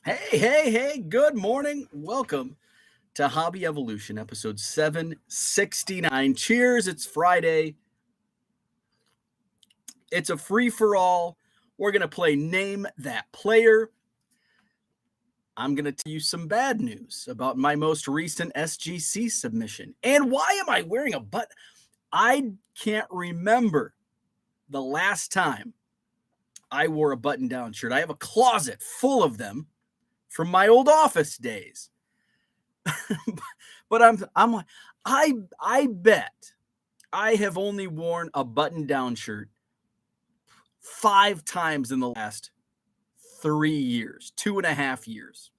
Hey, good morning. Welcome to Hobby Evolution, episode 769. Cheers, it's Friday. It's a free for all. We're going to play Name That Player. I'm going to tell you some bad news about my most recent SGC submission. And why am I wearing a button? I can't remember the last time I wore a button down shirt. I have a closet full of them from my old office days. But I'm like, I bet I have only worn a button down shirt 5 times in the last 3 years, 2.5 years.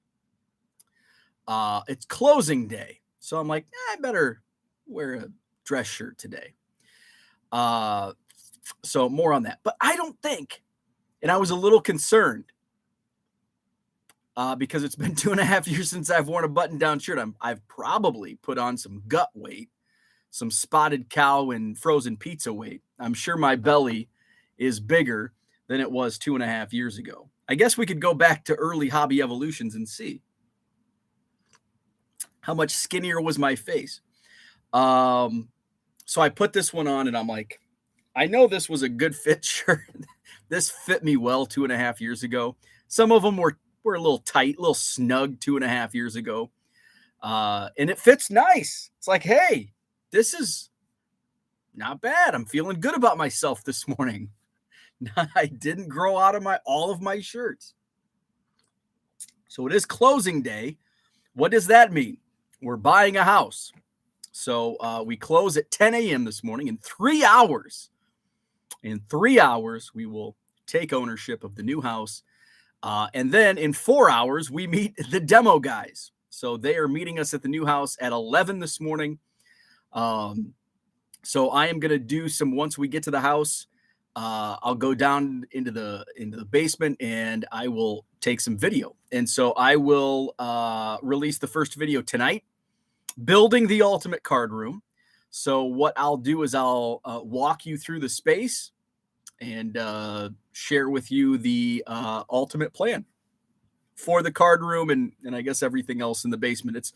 It's closing day, so I'm like, I better wear a dress shirt today. So more on that. But I don't think, and I was a little concerned because it's been 2.5 years since I've worn a button down shirt. I've probably put on some gut weight, some spotted cow and frozen pizza weight. I'm sure my belly is bigger than it was 2.5 years ago. I guess we could go back to early hobby evolutions and see how much skinnier was my face. So I put this one on and I'm like, I know this was a good fit shirt. This fit me well 2.5 years ago. Some of them were a little tight, a little snug 2.5 years ago. And it fits nice. It's like, hey, this is not bad. I'm feeling good about myself this morning. I didn't grow out of all of my shirts. So it is closing day. What does that mean? We're buying a house. So we close at 10 a.m. this morning. In 3 hours, we will take ownership of the new house. And then in 4 hours, we meet the demo guys. So they are meeting us at the new house at 11 this morning. So I am going to do some, once we get to the house, I'll go down into the basement and I will take some video. And so I will release the first video tonight, building the ultimate card room. So what I'll do is I'll walk you through the space and share with you the ultimate plan for the card room and I guess everything else in the basement.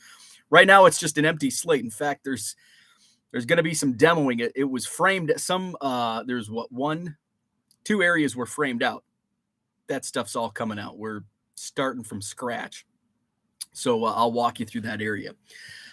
Right now it's just an empty slate. In fact, there's going to be some demoing. It was framed at there's 2 areas were framed out. That stuff's all coming out. We're starting from scratch. So I'll walk you through that area.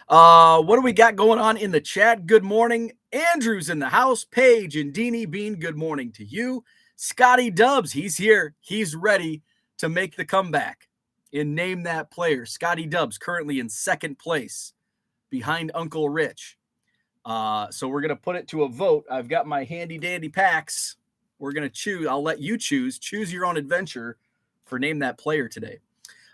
What do we got going on in the chat? Good morning. Andrew's in the house. Paige and Deanie Bean, good morning to you. Scotty Dubs, he's here. He's ready to make the comeback and name that player. Scotty Dubs currently in second place behind Uncle Rich. So we're going to put it to a vote. I've got my handy dandy packs. We're going to choose. I'll let you choose your own adventure for name that player today.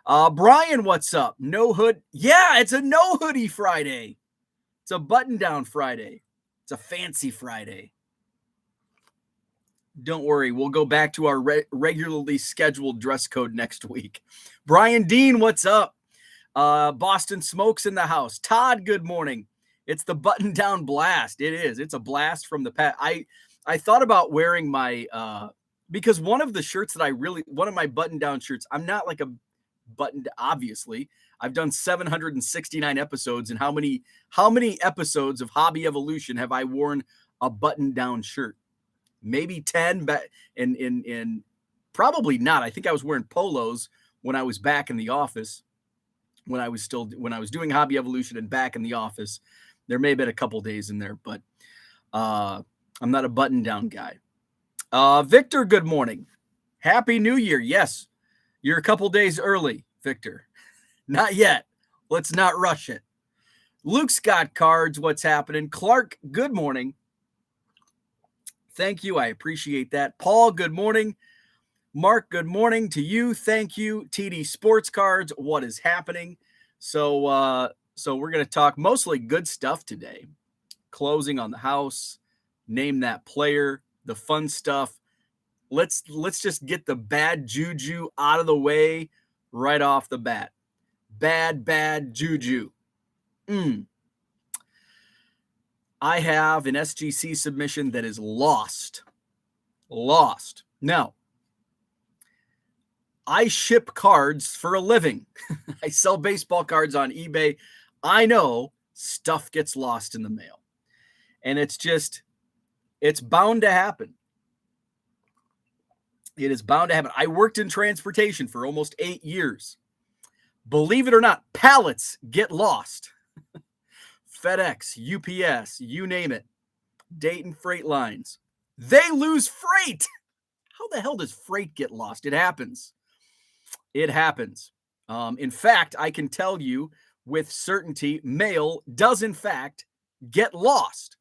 Brian, what's up? No hood. Yeah, it's a no hoodie Friday. It's a button down Friday. It's a fancy Friday. Don't worry. We'll go back to our regularly scheduled dress code next week. Brian Dean, what's up? Boston Smokes in the house. Todd, good morning. It's the button down blast. It is. It's a blast from the past. I thought about wearing my, because one of my button down shirts, I'm not like a buttoned, obviously. I've done 769 episodes, and how many episodes of Hobby Evolution have I worn a button down shirt? Maybe 10, and probably not. I think I was wearing polos when I was back in the office, when I was doing Hobby Evolution and back in the office. There may have been a couple days in there, but I'm not a button down guy. Victor, good morning. Happy New Year. Yes, you're a couple days early, Victor. Not yet. Let's not rush it. Luke Scott Cards, what's happening? Clark, good morning. Thank you. I appreciate that. Paul, good morning. Mark, good morning to you. Thank you. TD Sports Cards, what is happening? So we're going to talk mostly good stuff today. Closing on the house, name that player, the fun stuff. Let's just get the bad juju out of the way right off the bat. Bad juju. I have an SGC submission that is lost. Now, I ship cards for a living. I sell baseball cards on eBay. I know stuff gets lost in the mail. And it's bound to happen. It is bound to happen. I worked in transportation for almost 8 years. Believe it or not, pallets get lost. FedEx, UPS, you name it. Dayton Freight Lines. They lose freight. How the hell does freight get lost? It happens. It happens. In fact, I can tell you with certainty, mail does in fact get lost.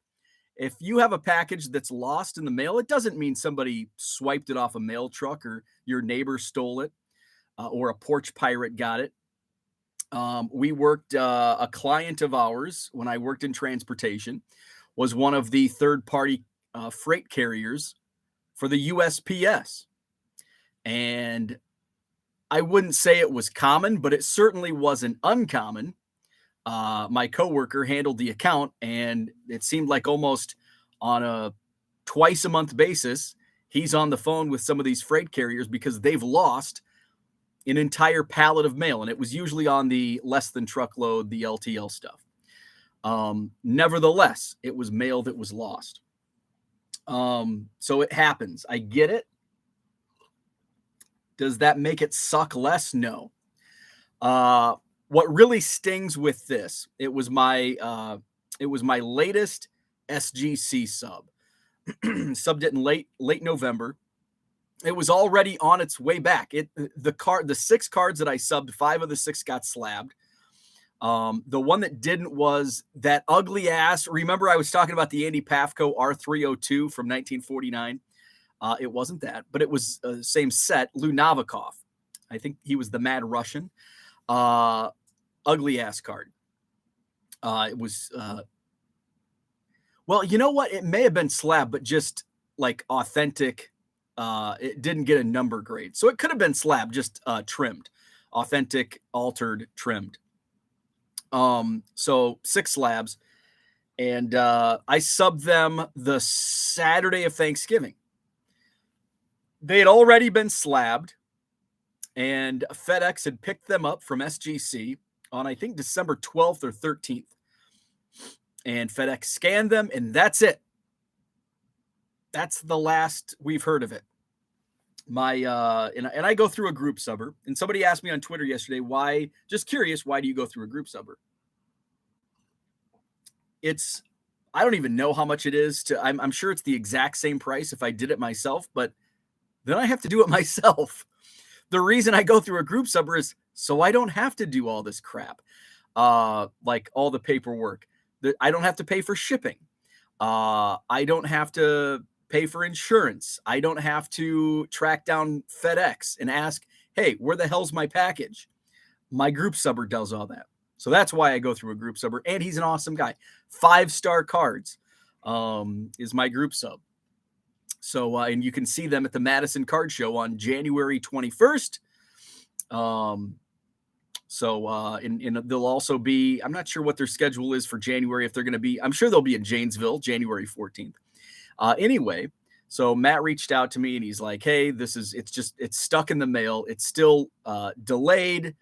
If you have a package that's lost in the mail, it doesn't mean somebody swiped it off a mail truck or your neighbor stole it or a porch pirate got it. We worked, a client of ours when I worked in transportation was one of the third-party freight carriers for the USPS. And I wouldn't say it was common, but it certainly wasn't uncommon. My coworker handled the account, and it seemed like almost on a twice a month basis, he's on the phone with some of these freight carriers because they've lost an entire pallet of mail. And it was usually on the less than truckload, the LTL stuff. Nevertheless, it was mail that was lost. So it happens. I get it. Does that make it suck less? No. What really stings with this, it was my latest SGC sub. Subbed it in late November. It was already on its way back. The 6 cards that I subbed, 5 of the 6 got slabbed. The one that didn't was that ugly ass. Remember, I was talking about the Andy Pafko R302 from 1949. It wasn't that, but it was the same set. Lou Novikov. I think he was the Mad Russian. Ugly ass card. It was, well, you know what? It may have been slab, but just like authentic. It didn't get a number grade. So it could have been slab, just trimmed. Authentic, altered, trimmed. So 6 slabs. And I subbed them the Saturday of Thanksgiving. They had already been slabbed, and FedEx had picked them up from SGC on, I think, December 12th or 13th. And FedEx scanned them, and that's it. That's the last we've heard of it. And I go through a group subber, and somebody asked me on Twitter yesterday, why, just curious, why do you go through a group subber? I don't even know how much it is I'm sure it's the exact same price if I did it myself, but then I have to do it myself. The reason I go through a group subber is so I don't have to do all this crap. Like all the paperwork that I don't have to pay for shipping. I don't have to pay for insurance. I don't have to track down FedEx and ask, hey, where the hell's my package? My group subber does all that. So that's why I go through a group subber. And he's an awesome guy. 5-star cards is my group sub. So, and you can see them at the Madison Card Show on January 21st. And they'll also be, I'm not sure what their schedule is for January, if they're going to be, I'm sure they'll be in Janesville, January 14th. Anyway, so Matt reached out to me and he's like, hey, it's stuck in the mail. It's still delayed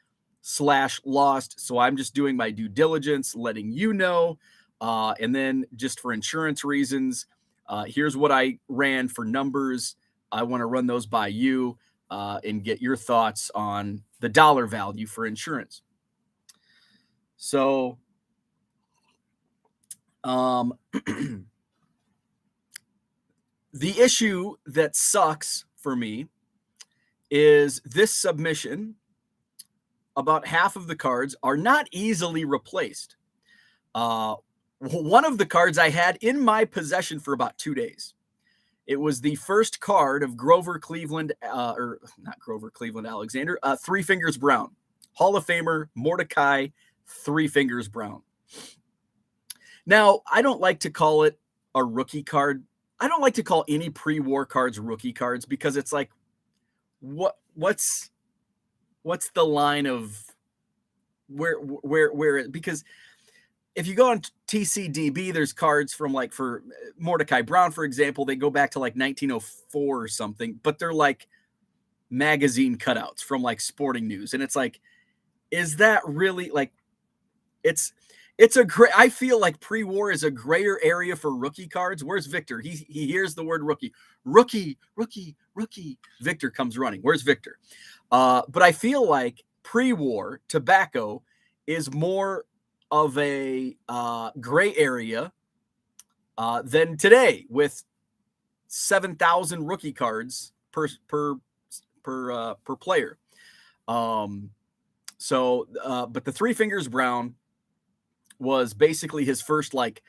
/ lost. So I'm just doing my due diligence, letting you know. And then just for insurance reasons, here's what I ran for numbers. I want to run those by you and get your thoughts on the dollar value for insurance. So, the issue that sucks for me is this submission. About half of the cards are not easily replaced. One of the cards I had in my possession for about 2 days. It was the first card of Grover Cleveland, or not Grover Cleveland Alexander, Three Fingers Brown. Hall of Famer Mordecai Three Fingers Brown. Now, I don't like to call it a rookie card. I don't like to call any pre-war cards rookie cards because it's like, what's the line of where because if you go on TCDB, there's cards from like for Mordecai Brown, for example, they go back to like 1904 or something, but they're like magazine cutouts from like Sporting News. And it's like, is that really like it's a great, I feel like pre-war is a greater area for rookie cards. Where's Victor? He hears the word rookie. Rookie. Victor comes running. Where's Victor? But I feel like pre-war tobacco is more of a gray area than today, with 7,000 rookie cards per player. But the Three Fingers Brown was basically his first like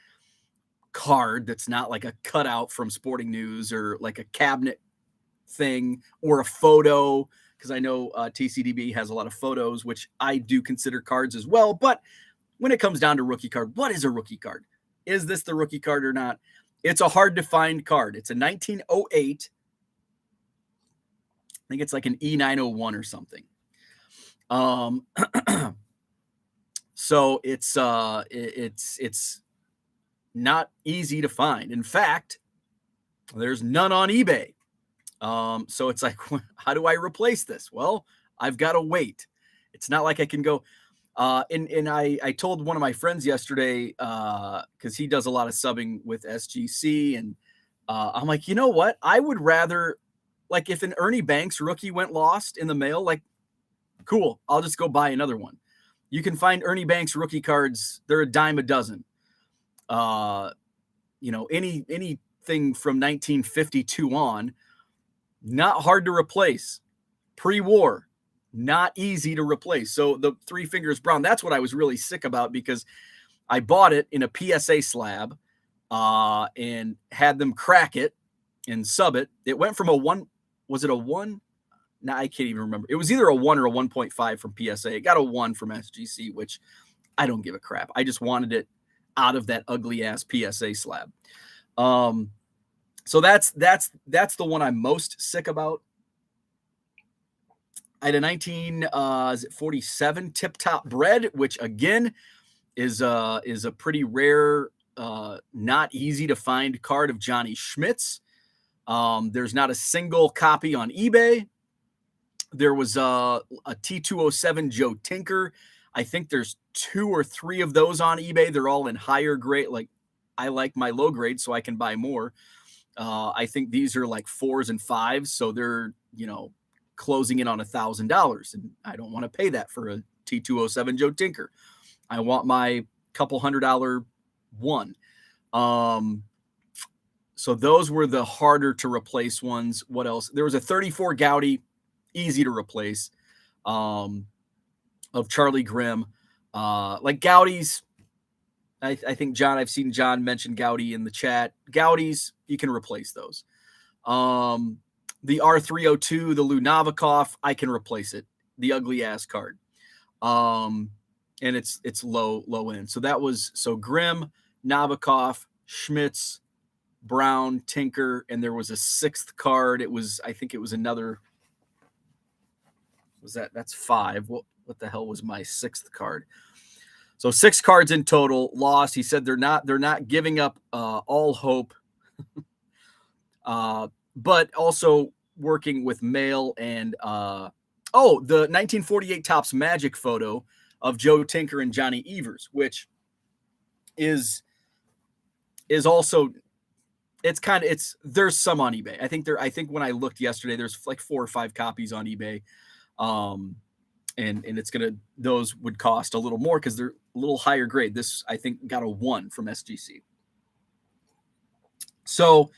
card that's not like a cutout from Sporting News or like a cabinet thing or a photo, because I know TCDB has a lot of photos, which I do consider cards as well. But when it comes down to rookie card, what is a rookie card? Is this the rookie card or not? It's a hard to find card. It's a 1908. I think it's like an E901 or something. So it's not easy to find. In fact, there's none on eBay. So it's like, how do I replace this? Well, I've got to wait. It's not like I can go. And I told one of my friends yesterday, because he does a lot of subbing with SGC, and I'm like, you know what? I would rather, like, if an Ernie Banks rookie went lost in the mail, like, cool, I'll just go buy another one. You can find Ernie Banks rookie cards. They're a dime a dozen. Anything from 1952 on, not hard to replace. Pre-war, not easy to replace. So the Three Fingers Brown, that's what I was really sick about, because I bought it in a PSA slab and had them crack it and sub it. It went from a 1, was it a 1? No, I can't even remember. It was either a 1 or a 1.5 from PSA. It got a 1 from SGC, which I don't give a crap. I just wanted it out of that ugly ass PSA slab. So that's the one I'm most sick about. I had a 1947 Tip Top Bread, which again is a pretty rare, not easy to find card of Johnny Schmitz. There's not a single copy on eBay. There was a T207 Joe Tinker. I think there's 2 or 3 of those on eBay. They're all in higher grade. Like, I like my low grade, so I can buy more. I think these are like 4s and 5s, so they're, closing in on $1,000, and I don't want to pay that for a T207 Joe Tinker. I want my couple $100 one. So those were the harder to replace ones. What else? There was a 34 Gowdy, easy to replace, of Charlie Grimm. Like Gowdy's, I think John, I've seen John mention Gowdy in the chat. Gowdy's, you can replace those. The R302, the Lou Novikov, I can replace it. The ugly ass card. And it's low end. So that was, Grimm, Novikov, Schmitz, Brown, Tinker, and there was a 6th card. I think it was another, that's 5. What the hell was my 6th card? So 6 cards in total lost. He said they're not giving up all hope. But also working with mail and the 1948 Topps Magic photo of Joe Tinker and Johnny Evers, which is also, there's some on eBay. I think when I looked yesterday, there's like 4 or 5 copies on eBay. And those would cost a little more because they're a little higher grade. This, I think, got a 1 from SGC. So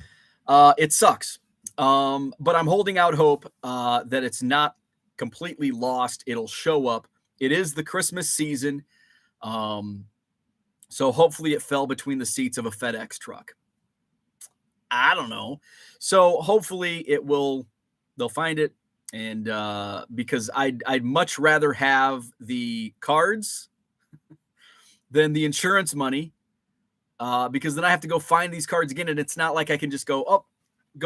it sucks. But I'm holding out hope that it's not completely lost. It'll show up. It is the Christmas season. So hopefully it fell between the seats of a FedEx truck. I don't know. So hopefully they'll find it. And because I'd much rather have the cards than the insurance money, because then I have to go find these cards again. And it's not like I can just go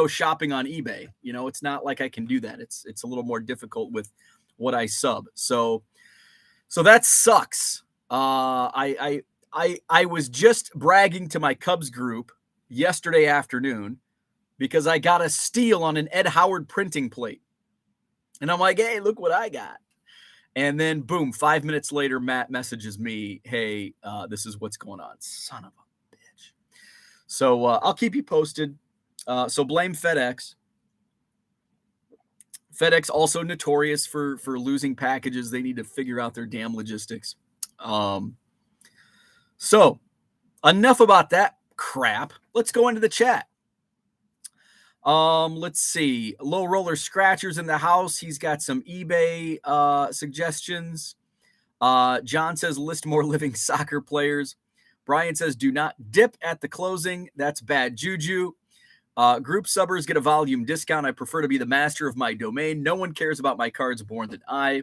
shopping on eBay. It's not like I can do that. It's a little more difficult with what I sub. So that sucks. I was just bragging to my Cubs group yesterday afternoon because I got a steal on an Ed Howard printing plate. And I'm like, hey, look what I got. And then boom, 5 minutes later, Matt messages me, hey, this is what's going on. Son of a bitch. So I'll keep you posted. So blame FedEx. FedEx also notorious for losing packages. They need to figure out their damn logistics. So enough about that crap. Let's go into the chat. Let's see. Low roller scratchers in the house. He's got some eBay suggestions. John says list more living soccer players. Brian says do not dip at the closing. That's bad juju. Group subbers get a volume discount. I prefer to be the master of my domain. No one cares about my cards more than I.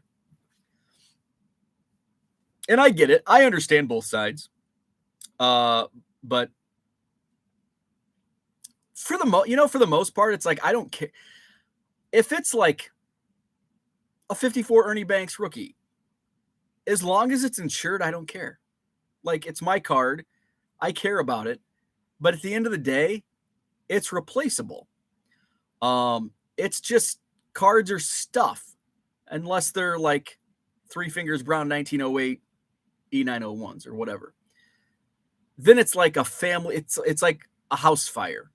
And I get it. I understand both sides. But for the most part, it's like I don't care if it's like a 54 Ernie Banks rookie. As long as it's insured, I don't care. Like, it's my card. I care about it. But at the end of the day, it's replaceable. It's just cards are stuff unless they're like Three Fingers Brown 1908 E901s or whatever. Then it's like a family. It's like a house fire.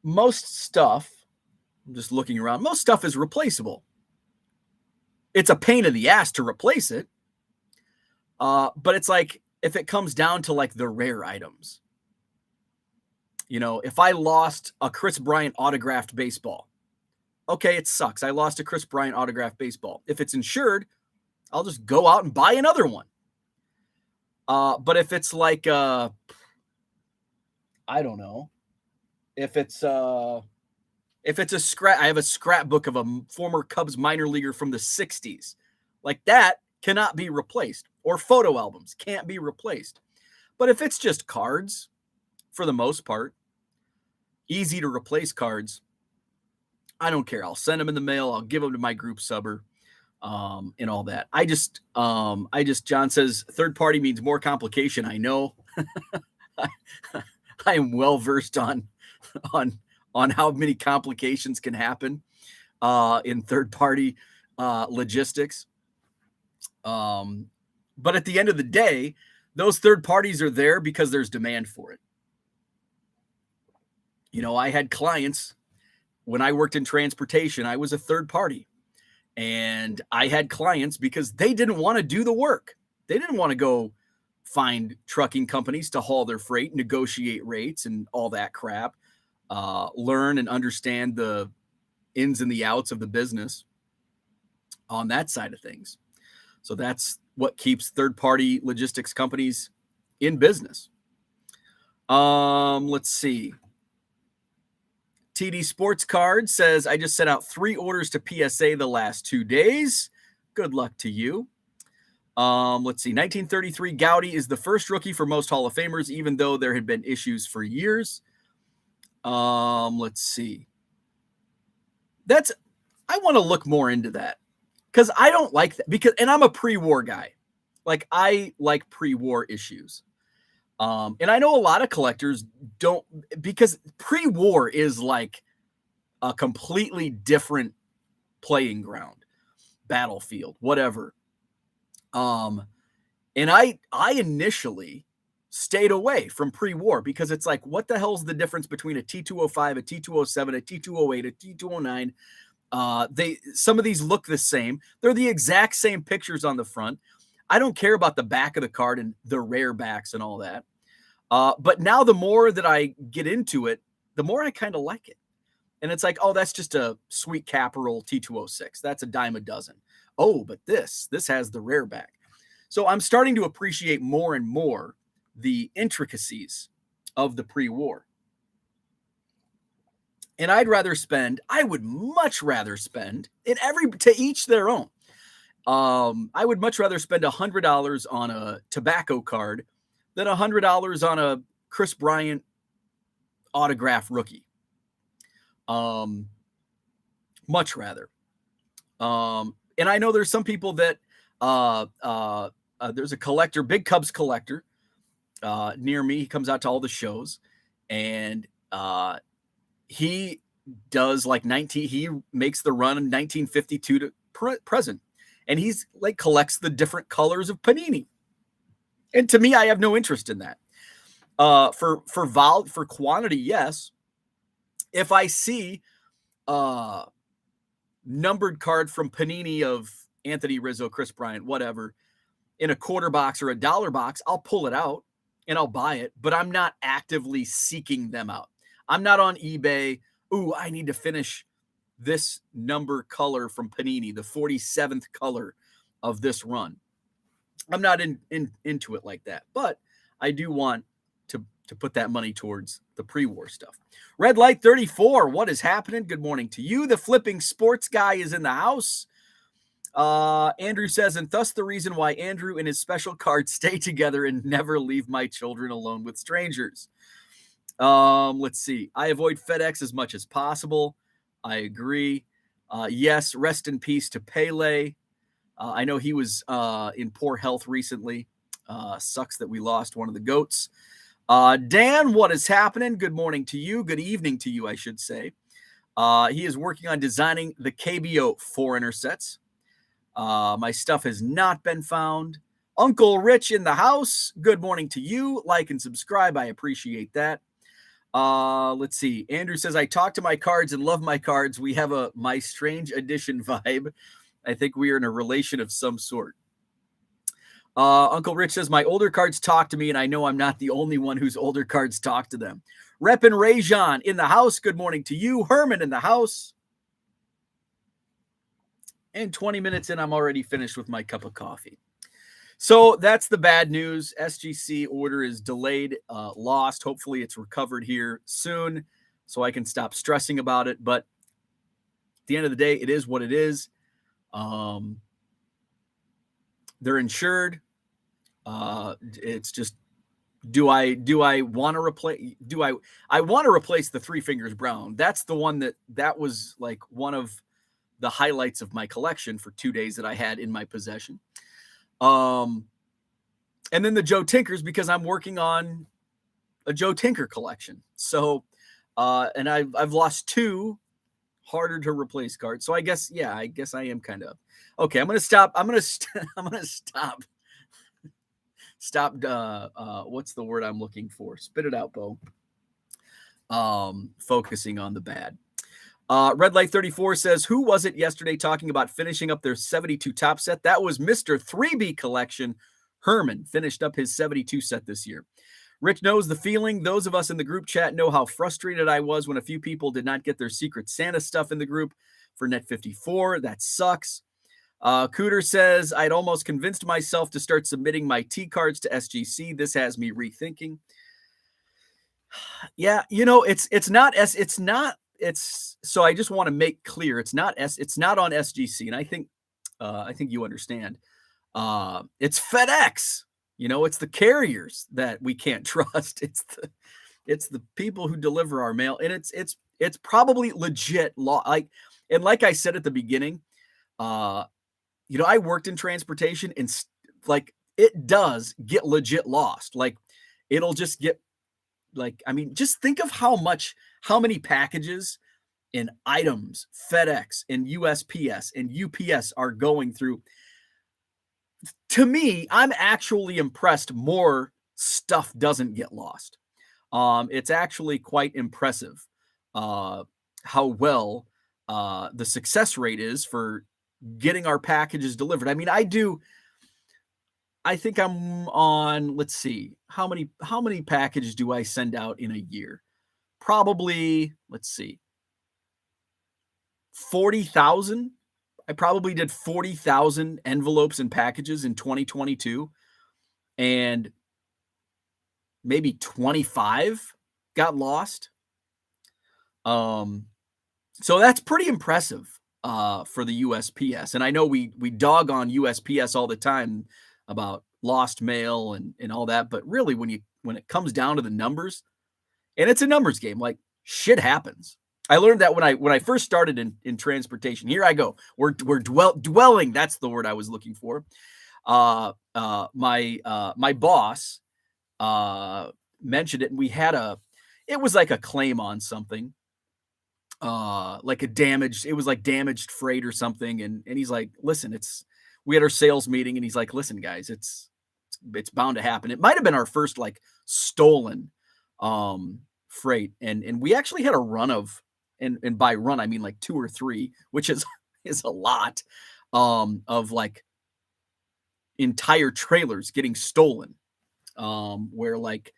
Most stuff, I'm just looking around, most stuff is replaceable. It's a pain in the ass to replace it. But it's like, if it comes down to like the rare items, if I lost a Chris Bryant autographed baseball, okay, it sucks. I lost a Chris Bryant autographed baseball. If it's insured, I'll just go out and buy another one. But if it's like, I don't know, if it's a scrap, I have a scrapbook of a former Cubs minor leaguer from the 60s. Like, that cannot be replaced, or photo albums can't be replaced. But if it's just cards, for the most part, easy to replace cards, I don't care. I'll send them in the mail. I'll give them to my group subber, and all that. John says third party means more complication. I know. I am well versed on how many complications can happen in third party logistics. But at the end of the day, those third parties are there because there's demand for it. I had clients when I worked in transportation. I was a third party, and I had clients because they didn't want to do the work. They didn't want to go find trucking companies to haul their freight, negotiate rates and all that crap, learn and understand the ins and the outs of the business on that side of things. So that's what keeps third-party logistics companies in business. Let's see. TD Sports Card says, I just sent out 3 orders to PSA the last 2 days. Good luck to you. Let's see. 1933 Gowdy is the first rookie for most Hall of Famers, even though there had been issues for years. Let's see. I want to look more into that, because I don't like that, and I'm a pre-war guy. Like, I like pre-war issues. And I know a lot of collectors don't, because pre-war is like a completely different playing ground, battlefield, whatever. And I initially stayed away from pre-war because it's like, what the hell's the difference between a T205, a T207, a T208, a T209? Some of these look the same. They're the exact same pictures on the front. I don't care about the back of the card and the rare backs and all that. But now the more that I get into it, the more I kind of like it. And it's like, oh, that's just a sweet Caporal T206. That's a dime a dozen. Oh, but this has the rare back. So I'm starting to appreciate more and more the intricacies of the pre-war. And I would much rather spend, to each their own. I would much rather spend $100 on a tobacco card than $100 on a Chris Bryant autograph rookie. Much rather. And I know there's some people that there's a collector, big Cubs collector near me. He comes out to all the shows, and he does like 19, he makes the run in 1952 to present. And he's like collects the different colors of Panini. And to me, I have no interest in that. For quantity, yes. If I see numbered card from Panini of Anthony Rizzo, Chris Bryant, whatever, in a quarter box or a dollar box, I'll pull it out and I'll buy it, but I'm not actively seeking them out. I'm not on eBay. Ooh, I need to finish this number color from Panini, the 47th color of this run. I'm not into it like that, but I do want to put that money towards the pre-war stuff. Red Light 34, what is happening? Good morning to you. The flipping sports guy is in the house. Andrew says, and thus the reason why Andrew and his special card stay together and never leave my children alone with strangers. Let's see. I avoid FedEx as much as possible. I agree. Yes, rest in peace to Pele. I know he was in poor health recently. Sucks that we lost one of the GOATs. Dan, what is happening? Good morning to you. Good evening to you, I should say. He is working on designing the KBO foreigner sets. My stuff has not been found. Uncle Rich in the house. Good morning to you. Like and subscribe. I appreciate that. Let's see. Andrew says, I talk to my cards and love my cards. We have a My Strange Edition vibe. I think we are in a relation of some sort. Uncle Rich says, my older cards talk to me, and I know I'm not the only one whose older cards talk to them. Rep and Rajon in the house. Good morning to you. Herman in the house. And 20 minutes in, I'm already finished with my cup of coffee. So that's the bad news. SGC order is delayed, lost. Hopefully it's recovered here soon so I can stop stressing about it. But at the end of the day, it is what it is. They're insured. It's just, do I want to replace, I want to replace the Three Fingers Brown. That's the one that was like one of the highlights of my collection for 2 days that I had in my possession. And then the Joe Tinkers, because I'm working on a Joe Tinker collection. So, and I've lost 2 harder to replace cards. So I guess I am kind of, okay. I'm going to stop. Stop. What's the word I'm looking for? Spit it out, Bo. Focusing on the bad. Red Light 34 says, who was it yesterday talking about finishing up their 72 top set? That was Mr. 3B Collection. Herman finished up his 72 set this year. Rich knows the feeling. Those of us in the group chat know how frustrated I was when a few people did not get their Secret Santa stuff in the group for Net 54. That sucks. Cooter says, I'd almost convinced myself to start submitting my T cards to SGC. This has me rethinking. Yeah, so I just want to make clear, it's not on SGC. And I think you understand. It's FedEx, it's the carriers that we can't trust. It's the people who deliver our mail. And it's probably legit law. Like I said at the beginning, I worked in transportation, and it does get legit lost. It'll just get just think of how many packages and items FedEx and USPS and UPS are going through. To me, I'm actually impressed more stuff doesn't get lost. It's actually quite impressive how well the success rate is for getting our packages delivered. I mean, I think I'm on, let's see, how many packages do I send out in a year? Probably, let's see, 40,000. I probably did 40,000 envelopes and packages in 2022, and maybe 25 got lost. So that's pretty impressive for the USPS. And I know we dog on USPS all the time about lost mail and all that, but really when it comes down to the numbers, and it's a numbers game, like shit happens. I learned that when I first started in transportation. Here I go. We're dwelling. That's the word I was looking for. My boss mentioned it, and it was like a claim on something. like it was like damaged freight or something. And he's like, listen, we had our sales meeting and he's like, listen, guys, it's bound to happen. It might have been our first like stolen freight. And we actually had a run of, and by run, I mean like 2 or 3, which is, is a lot, of like entire trailers getting stolen, where like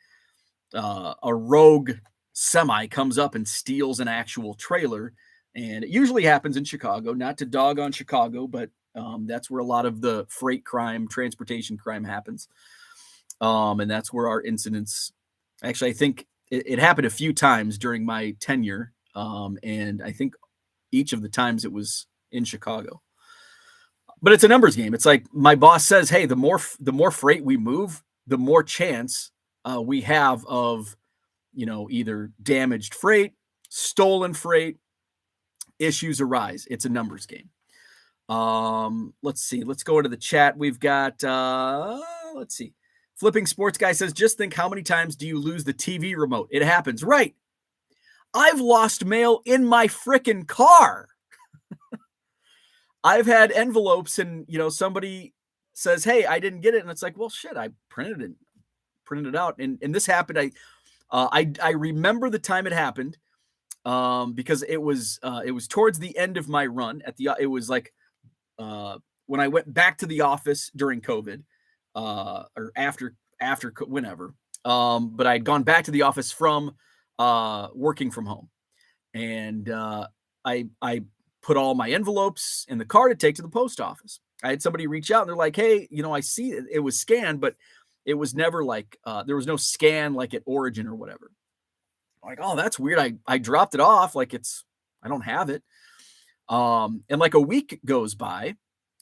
a rogue semi comes up and steals an actual trailer. And it usually happens in Chicago, not to dog on Chicago, but that's where a lot of the freight crime, transportation crime happens. And that's where our incidents, actually, I think it happened a few times during my tenure. And I think each of the times it was in Chicago. But it's a numbers game. It's like my boss says, hey, the more freight we move, the more chance we have of, either damaged freight, stolen freight, issues arise. It's a numbers game. Let's see. Let's go into the chat. We've got, let's see. Flipping Sports Guy says, just think how many times do you lose the TV remote? It happens. Right. I've lost mail in my frickin' car. I've had envelopes and, somebody says, hey, I didn't get it. And it's like, well, shit, I printed it out. And this happened. I remember the time it happened, because it was towards the end of my run it was like, when I went back to the office during COVID, or after whenever, but I'd gone back to the office from, working from home. And, I put all my envelopes in the car to take to the post office. I had somebody reach out and they're like, hey, I see it was scanned, but it was never like, there was no scan like at Origin or whatever. I'm like, oh, that's weird. I dropped it off. Like I don't have it. And like a week goes by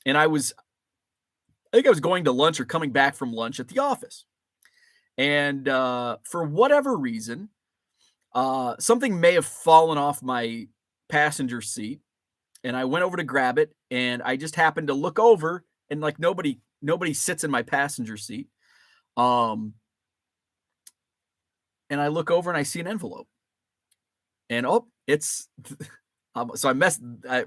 and I think I was going to lunch or coming back from lunch at the office. And, for whatever reason, something may have fallen off my passenger seat. And I went over to grab it and I just happened to look over and like nobody sits in my passenger seat. And I look over and I see an envelope and it's, so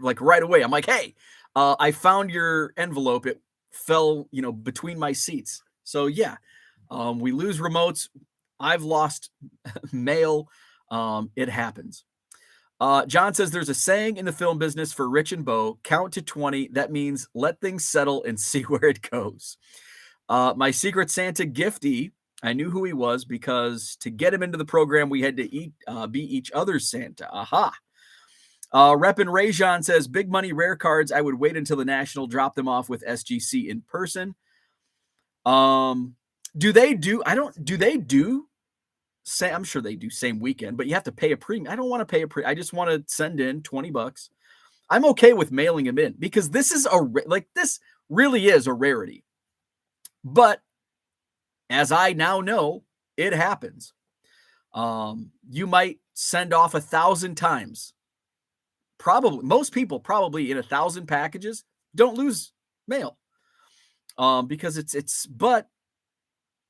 like right away. I'm like, hey, I found your envelope. It fell, between my seats. So yeah, we lose remotes. I've lost mail. It happens. John says there's a saying in the film business for Rich and Bo, count to 20. That means let things settle and see where it goes. My Secret Santa giftee, I knew who he was because to get him into the program, we had to be each other's Santa. Aha. Reppin' Rajon says big money rare cards. I would wait until the National drop them off with SGC in person. Do they do I'm sure they do same weekend, but you have to pay a premium. I don't want to pay a premium. I just want to send in $20. I'm okay with mailing them in because this is this really is a rarity. But as I now know, it happens. You might send off 1,000 times. Probably most people probably in 1,000 packages don't lose mail. Because but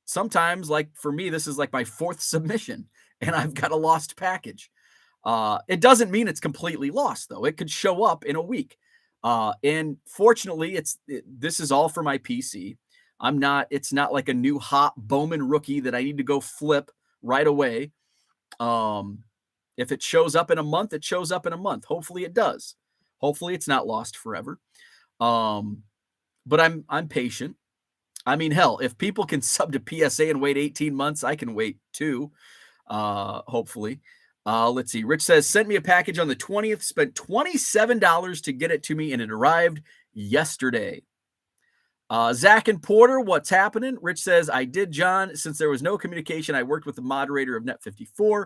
sometimes, like for me, this is like my 4th submission and I've got a lost package. It doesn't mean it's completely lost though. It could show up in a week. And fortunately this is all for my PC. It's not like a new hot Bowman rookie that I need to go flip right away. If it shows up in a month, it shows up in a month. Hopefully it does. Hopefully it's not lost forever. But I'm patient. I mean, hell, if people can sub to PSA and wait 18 months, I can wait too. Hopefully. Let's see. Rich says, sent me a package on the 20th, spent $27 to get it to me, and it arrived yesterday. Zach and Porter, what's happening? Rich says, I did, John. Since there was no communication, I worked with the moderator of Net54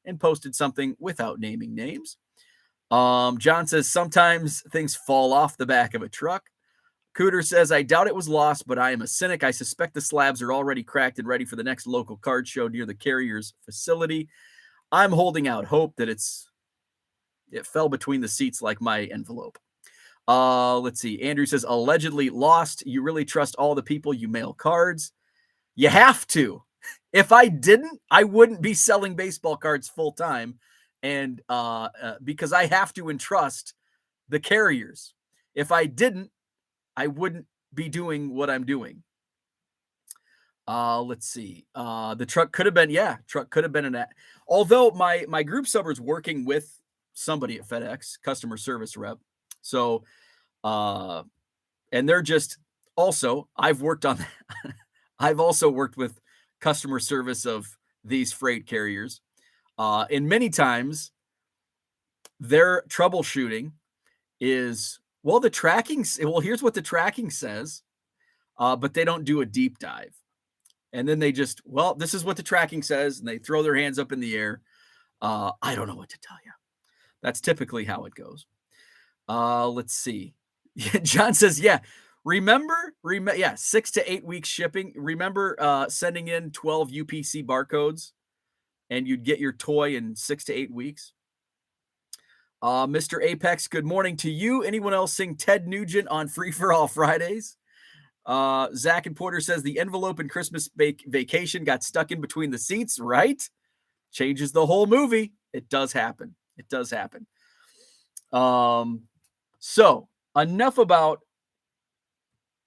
and posted something without naming names. John says, sometimes things fall off the back of a truck. Cooter says, I doubt it was lost, but I am a cynic. I suspect the slabs are already cracked and ready for the next local card show near the carrier's facility. I'm holding out hope that it fell between the seats like my envelope. Let's see. Andrew says, allegedly lost. You really trust all the people you mail cards? You have to. If I didn't, I wouldn't be selling baseball cards full time. and because I have to entrust the carriers. If I didn't, I wouldn't be doing what I'm doing. Let's see. The truck could have been, truck could have been although my group subber is working with somebody at FedEx, customer service rep. So, and they're just also, I've worked on, I've also worked with customer service of these freight carriers. And many times their troubleshooting is, well, here's what the tracking says, but they don't do a deep dive. And then they just, well, this is what the tracking says, and they throw their hands up in the air. I don't know what to tell you. That's typically how it goes. Let's see. John says, remember, 6 to 8 weeks shipping. Remember sending in 12 UPC barcodes, and you'd get your toy in 6 to 8 weeks. Mr. Apex, good morning to you. Anyone else sing Ted Nugent on Free for All Fridays? Zach and Porter says the envelope in Christmas Vacation got stuck in between the seats, right? Changes the whole movie. It does happen. It does happen. So enough about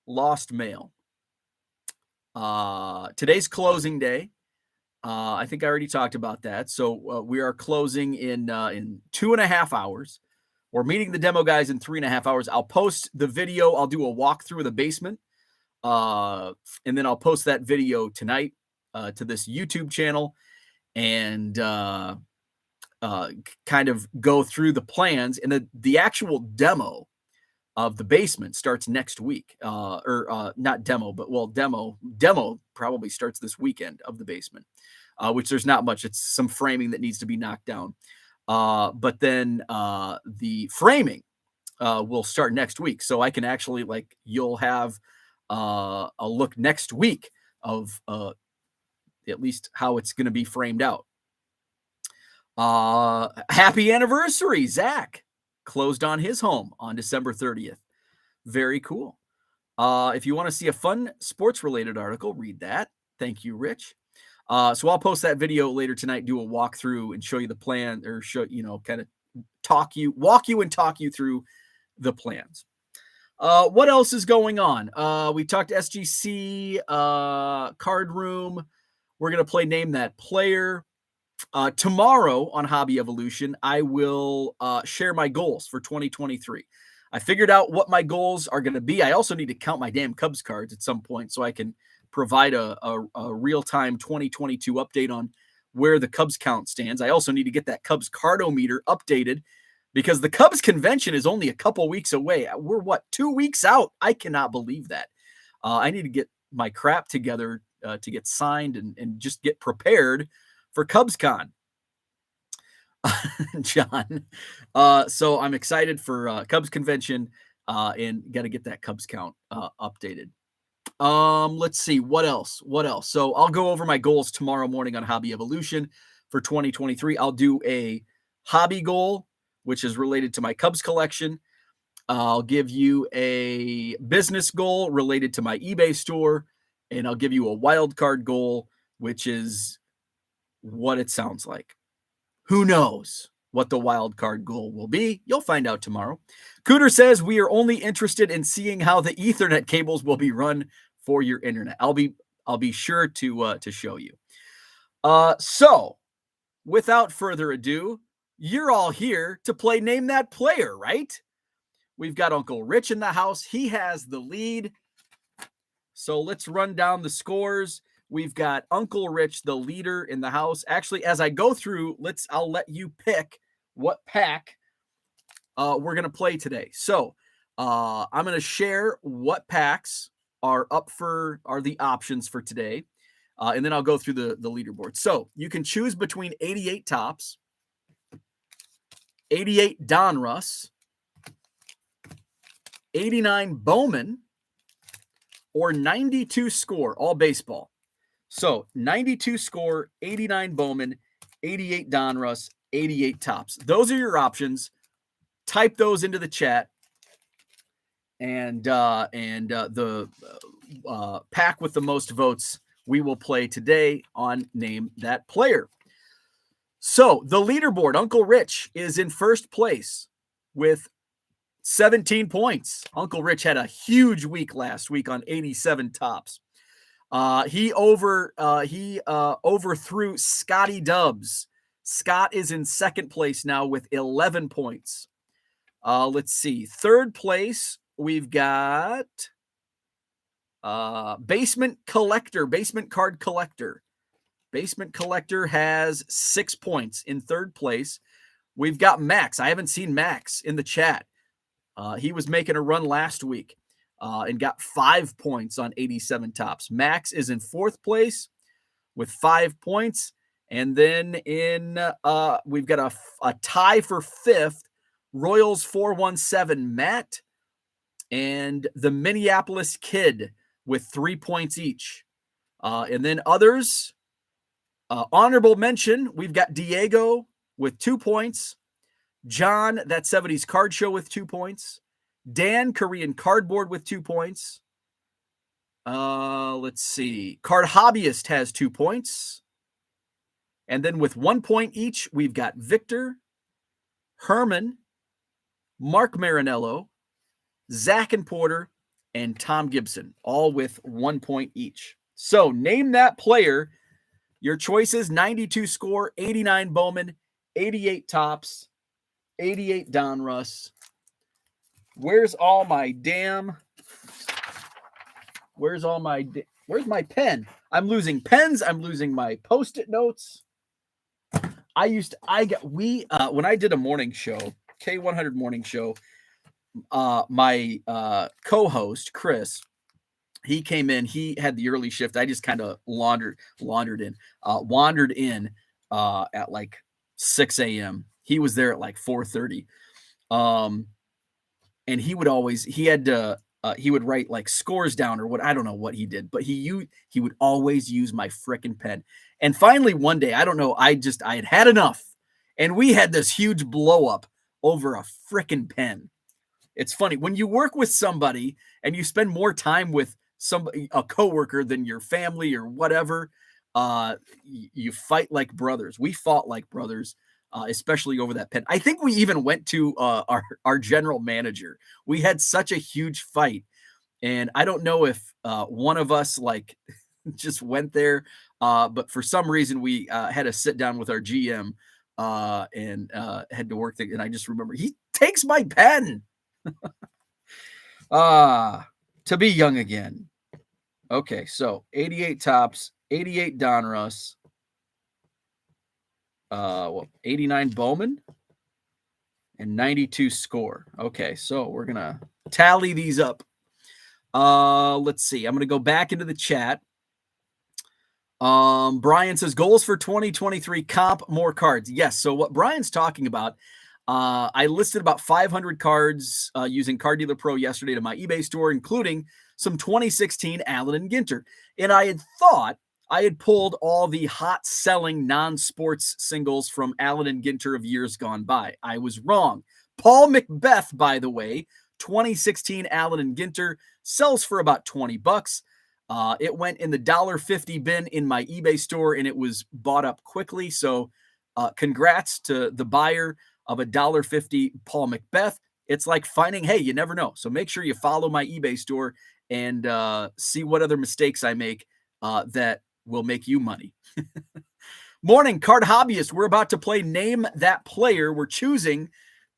lost mail. Today's closing day. I think I already talked about that. So we are closing in 2.5 hours. We're meeting the demo guys in 3.5 hours. I'll post the video. I'll do a walkthrough of the basement. And then I'll post that video tonight to this YouTube channel and kind of go through the plans. And the actual demo of the basement starts next week. Not demo, but demo probably starts this weekend of the basement, which there's not much. It's some framing that needs to be knocked down. But then the framing will start next week. So I can actually, you'll have a look next week of at least how it's going to be framed out. Happy anniversary, Zach. Closed on his home on December 30th. Very cool. If you want to see a fun sports-related article, read that. Thank you, Rich. So I'll post that video later tonight, do a walkthrough and show you the plan, or kind of walk you and talk you through the plans. What else is going on? We talked SGC, card room. We're going to play Name That Player. Tomorrow on Hobby Evolution, I will share my goals for 2023. I figured out what my goals are going to be. I also need to count my damn Cubs cards at some point so I can provide a real-time 2022 update on where the Cubs count stands. I also need to get that Cubs cardometer updated because the Cubs convention is only a couple weeks away. We're 2 weeks out? I cannot believe that. I need to get my crap together to get signed and just get prepared for CubsCon. John. So I'm excited for Cubs convention and got to get that Cubs count updated. Let's see what else. So I'll go over my goals tomorrow morning on Hobby Evolution for 2023. I'll do a hobby goal, which is related to my Cubs collection. I'll give you a business goal related to my eBay store, and I'll give you a wild card goal, which is what it sounds like. Who knows what the wild card goal will be? You'll find out tomorrow. Cooter says we are only interested in seeing how the Ethernet cables will be run for your internet. I'll be sure to show you. So without further ado, you're all here to play Name That Player, right? We've got Uncle Rich in the house. He has the lead. So let's run down the scores. We've got Uncle Rich, the leader in the house. Actually, as I go through, I'll let you pick what pack we're going to play today. So I'm going to share what packs are the options for today. And then I'll go through the leaderboard. So you can choose between 88 Tops, 88 Donruss, 89 Bowman, or 92 Score, all baseball. So 92 Score, 89 Bowman, 88 Donruss, 88 Tops. Those are your options. Type those into the chat. And the pack with the most votes we will play today on Name That Player. So the leaderboard, Uncle Rich is in first place with 17 points. Uncle Rich had a huge week last week on 87 tops. He overthrew Scotty Dubs. Scott is in second place now with 11 points. Let's see. Third place, we've got Basement Card Collector. Basement Collector has 6 points in third place. We've got Max. I haven't seen Max in the chat. He was making a run last week and got 5 points on 87 tops. Max is in fourth place with 5 points. And then we've got a tie for fifth, Royals 417 Matt and the Minneapolis Kid with 3 points each. And then others, honorable mention, we've got Diego with 2 points. John, that 70s Card Show with 2 points. Dan, Korean Cardboard with 2 points. Let's see. Card Hobbyist has 2 points. And then with 1 point each, we've got Victor, Herman, Mark Marinello, Zach and Porter, and Tom Gibson, all with 1 point each. So name that player. Your choices: 92 score, 89 Bowman, 88 tops, 88 Donruss. Where's my pen? I'm losing pens. I'm losing my Post-it notes. When I did a morning show, K100 morning show, my co-host, Chris, he came in, he had the early shift. I just kind of wandered in at like 6 a.m. He was there at like 4:30. And he would write like scores down or what, I don't know what he did, but he would always use my frickin' pen. And finally one day, I don't know, I had had enough. And we had this huge blow up over a frickin' pen. It's funny when you work with somebody and you spend more time with a coworker than your family or whatever, you fight like brothers. We fought like brothers. Especially over that pen. I think we even went to our general manager. We had such a huge fight. And I don't know if one of us like just went there, but for some reason we had to sit down with our GM and had to work. And I just remember he takes my pen. To be young again. Okay, so 88 tops, 88 Donruss. 89 Bowman and 92 score. Okay, so we're gonna tally these up. Let's see. I'm gonna go back into the chat. Brian says goals for 2023: comp more cards. Yes. So what Brian's talking about, I listed about 500 cards using Card Dealer Pro yesterday to my eBay store, including some 2016 Allen and Ginter. And I had thought I had pulled all the hot selling non-sports singles from Allen and Ginter of years gone by. I was wrong. Paul Macbeth, by the way, 2016 Allen and Ginter sells for about $20. It went in the $1.50 bin in my eBay store and it was bought up quickly. So congrats to the buyer of a $1.50 Paul Macbeth. It's like finding, hey, you never know. So make sure you follow my eBay store and see what other mistakes I make that will make you money. Morning, Card Hobbyist. We're about to play Name That Player. We're choosing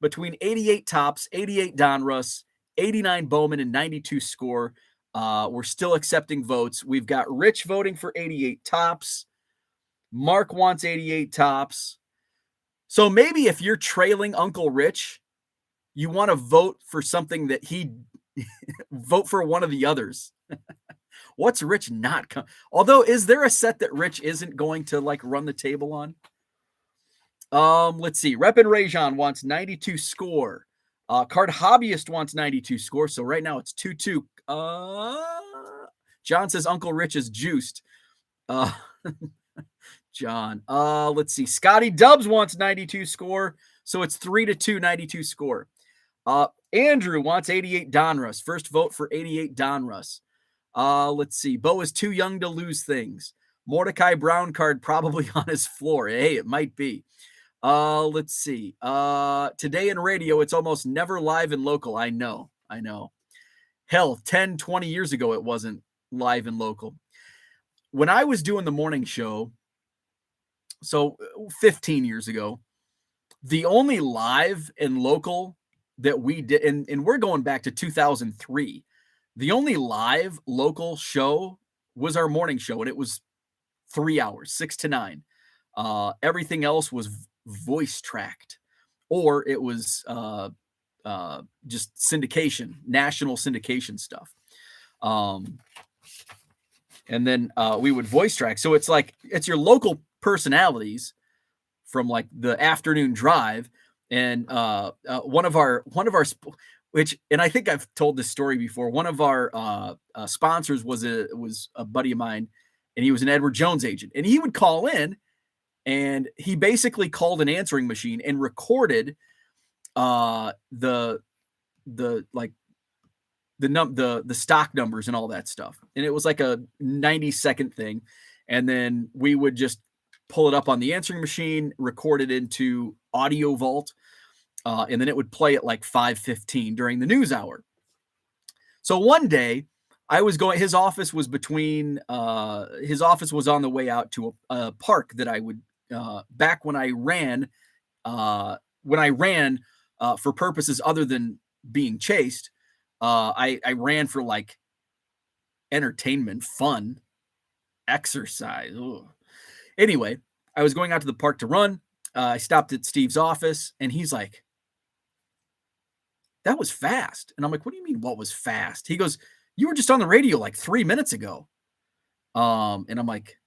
between 88 tops, 88 Donruss, 89 Bowman, and 92 score. We're still accepting votes. We've got Rich voting for 88 tops. Mark wants 88 tops. So maybe if you're trailing Uncle Rich, you want to vote for something that he vote for one of the others. What's Rich not? Although, is there a set that Rich isn't going to like run the table on? Let's see. Rep and Rajon wants 92 score. Card Hobbyist wants 92 score. So right now it's 2-2. John says Uncle Rich is juiced. John. Let's see. Scotty Dubs wants 92 score. So it's 3-2, 92 score. Andrew wants 88 Donruss. First vote for 88 Donruss. Let's see. Bo is too young to lose things. Mordecai Brown card probably on his floor. Hey, it might be. Let's see. Today in radio, it's almost never live and local. I know. Hell, 10, 20 years ago, it wasn't live and local. When I was doing the morning show, so 15 years ago, the only live and local that we did, and we're going back to 2003, the only live local show was our morning show, and it was 3 hours, 6 to 9. Everything else was voice tracked, or it was just syndication, national syndication stuff. And then we would voice track. So it's like, it's your local personalities from like the afternoon drive. And one of our, which, and I think I've told this story before. One of our sponsors was a buddy of mine, and he was an Edward Jones agent, and he would call in, and he basically called an answering machine and recorded the stock numbers and all that stuff. And it was like a 90-second thing. And then we would just pull it up on the answering machine, record it into Audio Vault, and then it would play at like 5:15 during the news hour. So one day I was going, his office was on the way out to a park that I would, back when I ran for purposes other than being chased. I ran for like entertainment, fun, exercise. Ugh. Anyway, I was going out to the park to run. I stopped at Steve's office, and he's like, "That was fast." And I'm like, "What do you mean, what was fast?" He goes, "You were just on the radio like 3 minutes ago." And I'm like,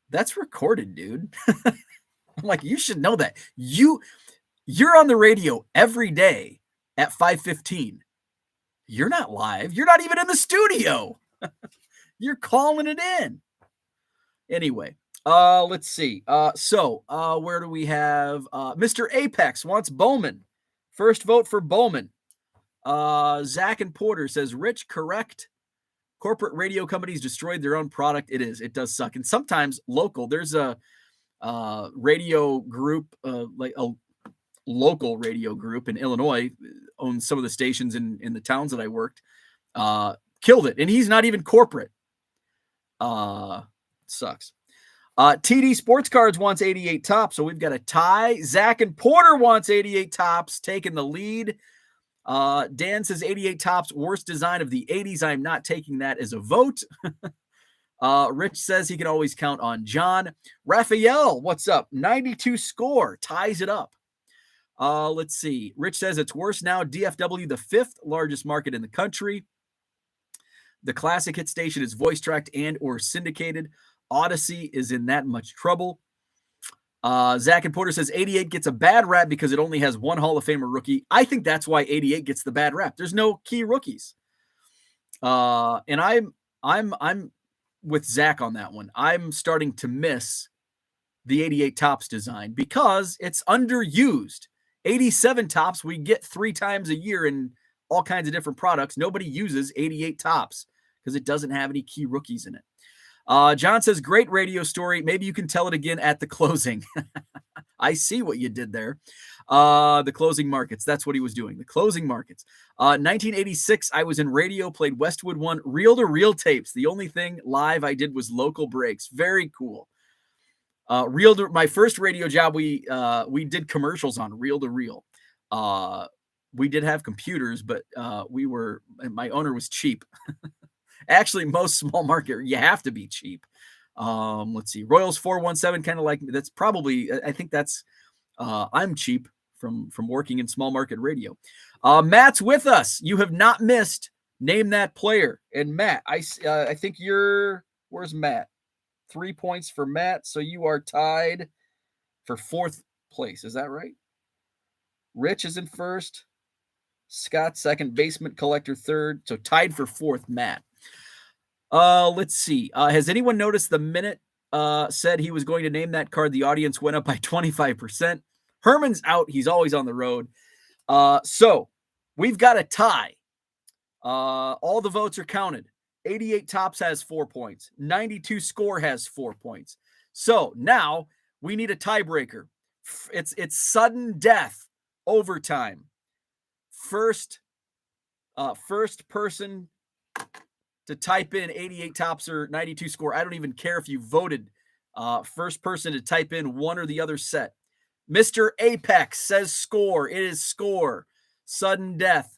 "That's recorded, dude." I'm like, "You should know that. You're on the radio every day at 5:15. You're not live. You're not even in the studio. You're calling it in." Anyway, let's see. Where do we have Mr. Apex wants Bowman. First vote for Bowman. Zach and Porter says, Rich, correct. Corporate radio companies destroyed their own product. It does suck. And sometimes local, there's a radio group, like a local radio group in Illinois, owns some of the stations in the towns that I worked, killed it. And he's not even corporate. Sucks. TD Sports Cards wants 88 tops, so we've got a tie. Zach and Porter wants 88 tops, taking the lead. Dan says 88 tops, worst design of the 80s. I'm not taking that as a vote. Rich says he can always count on John. Raphael, what's up? 92 score, ties it up. Let's see. Rich says it's worse now. DFW, the 5th largest market in the country. The classic hit station is voice tracked and or syndicated. Odyssey is in that much trouble. Zach and Porter says 88 gets a bad rap because it only has one Hall of Famer rookie. I think that's why 88 gets the bad rap. There's no key rookies. And I'm with Zach on that one. I'm starting to miss the 88 tops design because it's underused. 87 tops we get 3 times a year in all kinds of different products. Nobody uses 88 tops because it doesn't have any key rookies in it. John says, great radio story. Maybe you can tell it again at the closing. I see what you did there. The closing markets. That's what he was doing. The closing markets. 1986, I was in radio, played Westwood One reel-to-reel tapes. The only thing live I did was local breaks. Very cool. My first radio job, we did commercials on reel-to-reel. We did have computers, but my owner was cheap. Actually, most small market, you have to be cheap. Let's see. Royals 417, kind of like, that's probably, I think that's, I'm cheap from working in small market radio. Matt's with us. You have not missed Name That Player. And Matt, I think where's Matt? 3 points for Matt. So you are tied for 4th place. Is that right? Rich is in 1st. Scott 2nd. Basement Collector 3rd. So tied for 4th, Matt. Let's see. Has anyone noticed the minute said he was going to name that card, the audience went up by 25%. Herman's out. He's always on the road. So we've got a tie. All the votes are counted. 88 Tops has 4 points. 92 Score has 4 points. So now we need a tiebreaker. It's sudden death, overtime. First person to type in 88 Tops or 92 Score. I don't even care if you voted. First person to type in one or the other set. Mr. Apex says Score. It is Score. Sudden death.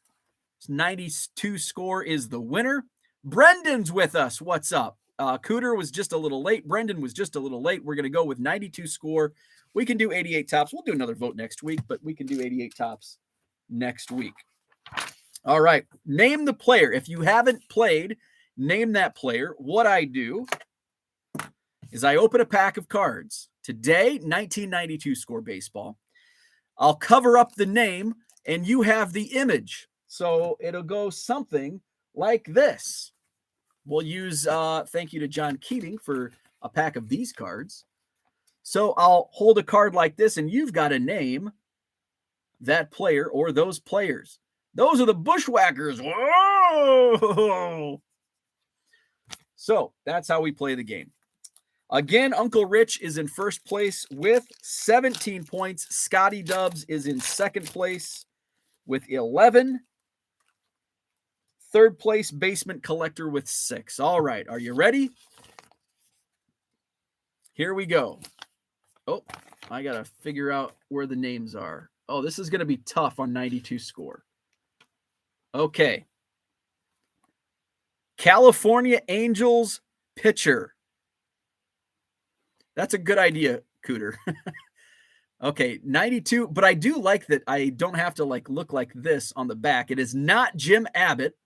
92 Score is the winner. Brendan's with us. What's up? Cooter was just a little late. Brendan was just a little late. We're going to go with 92 Score. We can do 88 Tops. We'll do another vote next week, but we can do 88 Tops next week. All right. Name the player. If you haven't played, name that player. What I do is I open a pack of cards. Today, 1992 Score baseball. I'll cover up the name, and you have the image. So it'll go something like this. We'll use, thank you to John Keating for a pack of these cards. So I'll hold a card like this, and you've got to name that player or those players. Those are the Bushwhackers. Whoa! So that's how we play the game. Again, Uncle Rich is in first place with 17 points. Scotty Dubs is in second place with 11. Third place, Basement Collector with 6. All right, are you ready? Here we go. Oh, I got to figure out where the names are. Oh, this is going to be tough on 92 Score. Okay. California Angels pitcher. That's a good idea, Cooter. Okay, 92, but I do like that I don't have to look like this on the back. It is not Jim Abbott.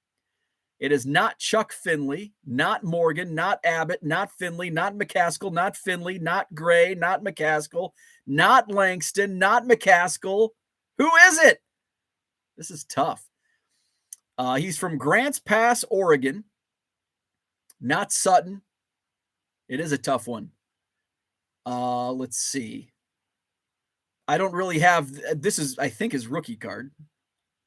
It is not Chuck Finley, not Morgan, not Abbott, not Finley, not McCaskill, not Finley, not Gray, not McCaskill, not Langston, not McCaskill. Who is it? This is tough. He's from Grants Pass, Oregon. Not Sutton. It is a tough one. Let's see. I don't really have, this is, I think, his rookie card.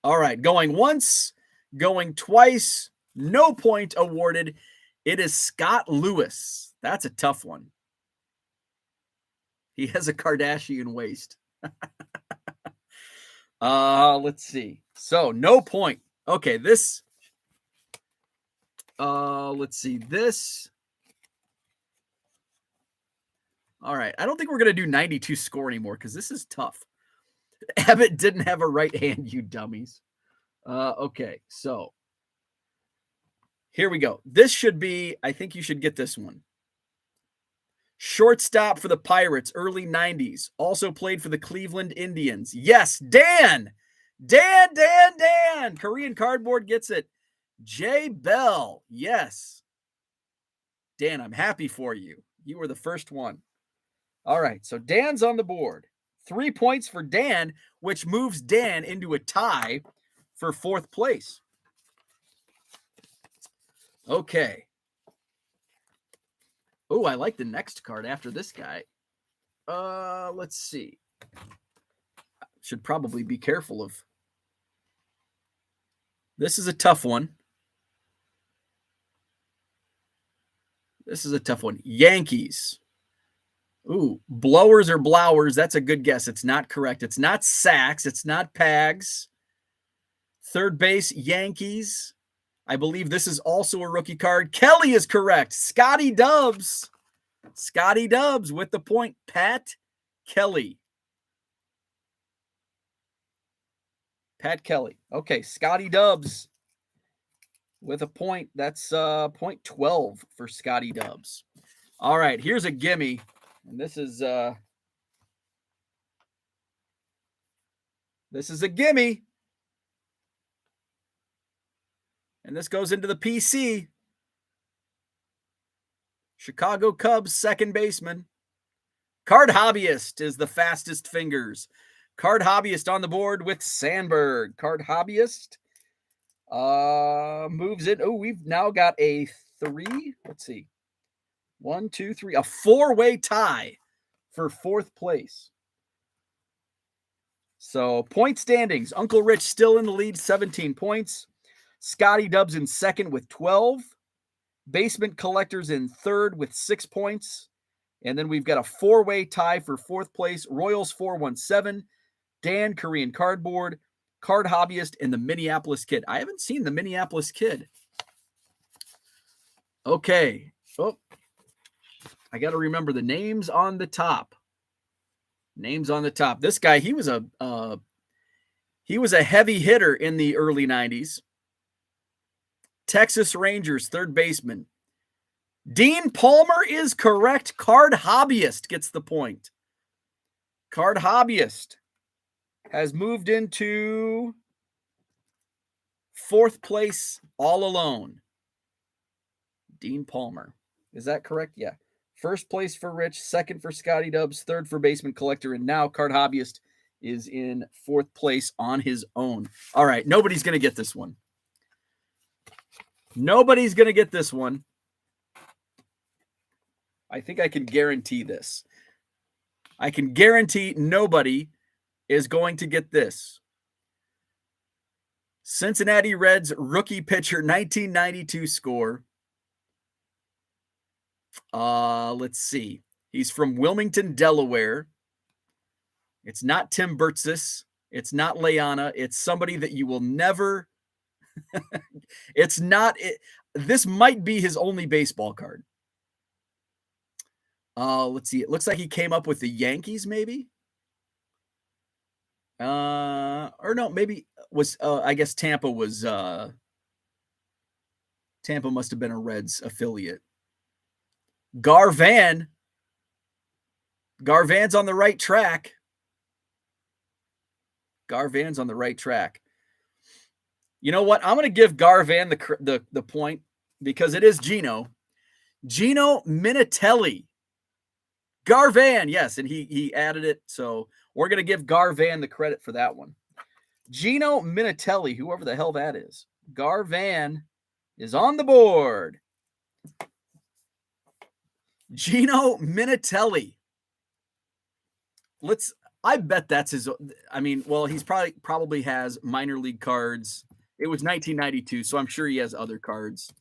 All right, going once, going twice. No point awarded. It is Scott Lewis. That's a tough one. He has a Kardashian waist. Let's see. So, no point. Okay, this. Let's see. This. All right. I don't think we're going to do 92 Score anymore because this is tough. Abbott didn't have a right hand, you dummies. Okay, so. Here we go. This should be, I think you should get this one. Shortstop for the Pirates, early 90s. Also played for the Cleveland Indians. Yes, Dan. Dan. Korean Cardboard gets it. Jay Bell. Yes. Dan, I'm happy for you. You were the first one. All right, so Dan's on the board. 3 points for Dan, which moves Dan into a tie for fourth place. Okay. Oh, I like the next card after this guy. Let's see. Should probably be careful of. This is a tough one. Yankees. Ooh, blowers or blowers. That's a good guess. It's not correct. It's not Sacks. It's not Pags. Third base, Yankees. I believe this is also a rookie card. Kelly is correct. Scotty Dubs with the point. Pat Kelly. Okay, Scotty Dubs with a point. That's point 12 for Scotty Dubs. All right, here's a gimme. And this is a gimme. And this goes into the PC. Chicago Cubs second baseman. Card Hobbyist is the fastest fingers. Card Hobbyist on the board with Sandberg. Card Hobbyist moves it. Oh, we've now got a 3. Let's see. 1, 2, 3. A 4-way tie for fourth place. So point standings. Uncle Rich still in the lead, 17 points. Scotty Dubs in second with 12. Basement collectors in third with 6 points. And then we've got a 4-way tie for fourth place. Royals 417, Dan, Korean Cardboard, Card Hobbyist, and the Minneapolis Kid. I haven't seen the Minneapolis Kid. Okay. Oh, I got to remember the names on the top. Names on the top. This guy, he was a heavy hitter in the early 90s. Texas Rangers, third baseman. Dean Palmer is correct. Card Hobbyist gets the point. Card Hobbyist has moved into fourth place all alone. Dean Palmer. Is that correct? Yeah. First place for Rich, second for Scotty Dubs, third for Basement Collector, and now Card Hobbyist is in fourth place on his own. All right, nobody's going to get this one. Nobody's going to get this one. I think I can guarantee this. I can guarantee nobody is going to get this. Cincinnati Reds rookie pitcher, 1992 score. Let's see. He's from Wilmington, Delaware. It's not Tim Burtzis. It's not Leana. It's somebody that you will never. It's not. This might be his only baseball card. Let's see. It looks like he came up with the Yankees, maybe. Or no, maybe was. I guess Tampa was. Tampa must have been a Reds affiliate. Garvan. Garvan's on the right track. Garvan's on the right track. You know what? I'm going to give Garvan the point because it is Gino. Gino Minatelli. Garvan, yes, and he added it, so we're going to give Garvan the credit for that one. Gino Minatelli, whoever the hell that is. Garvan is on the board. Gino Minatelli. I bet that's his. I mean, well, he's probably has minor league cards. It was 1992, so I'm sure he has other cards.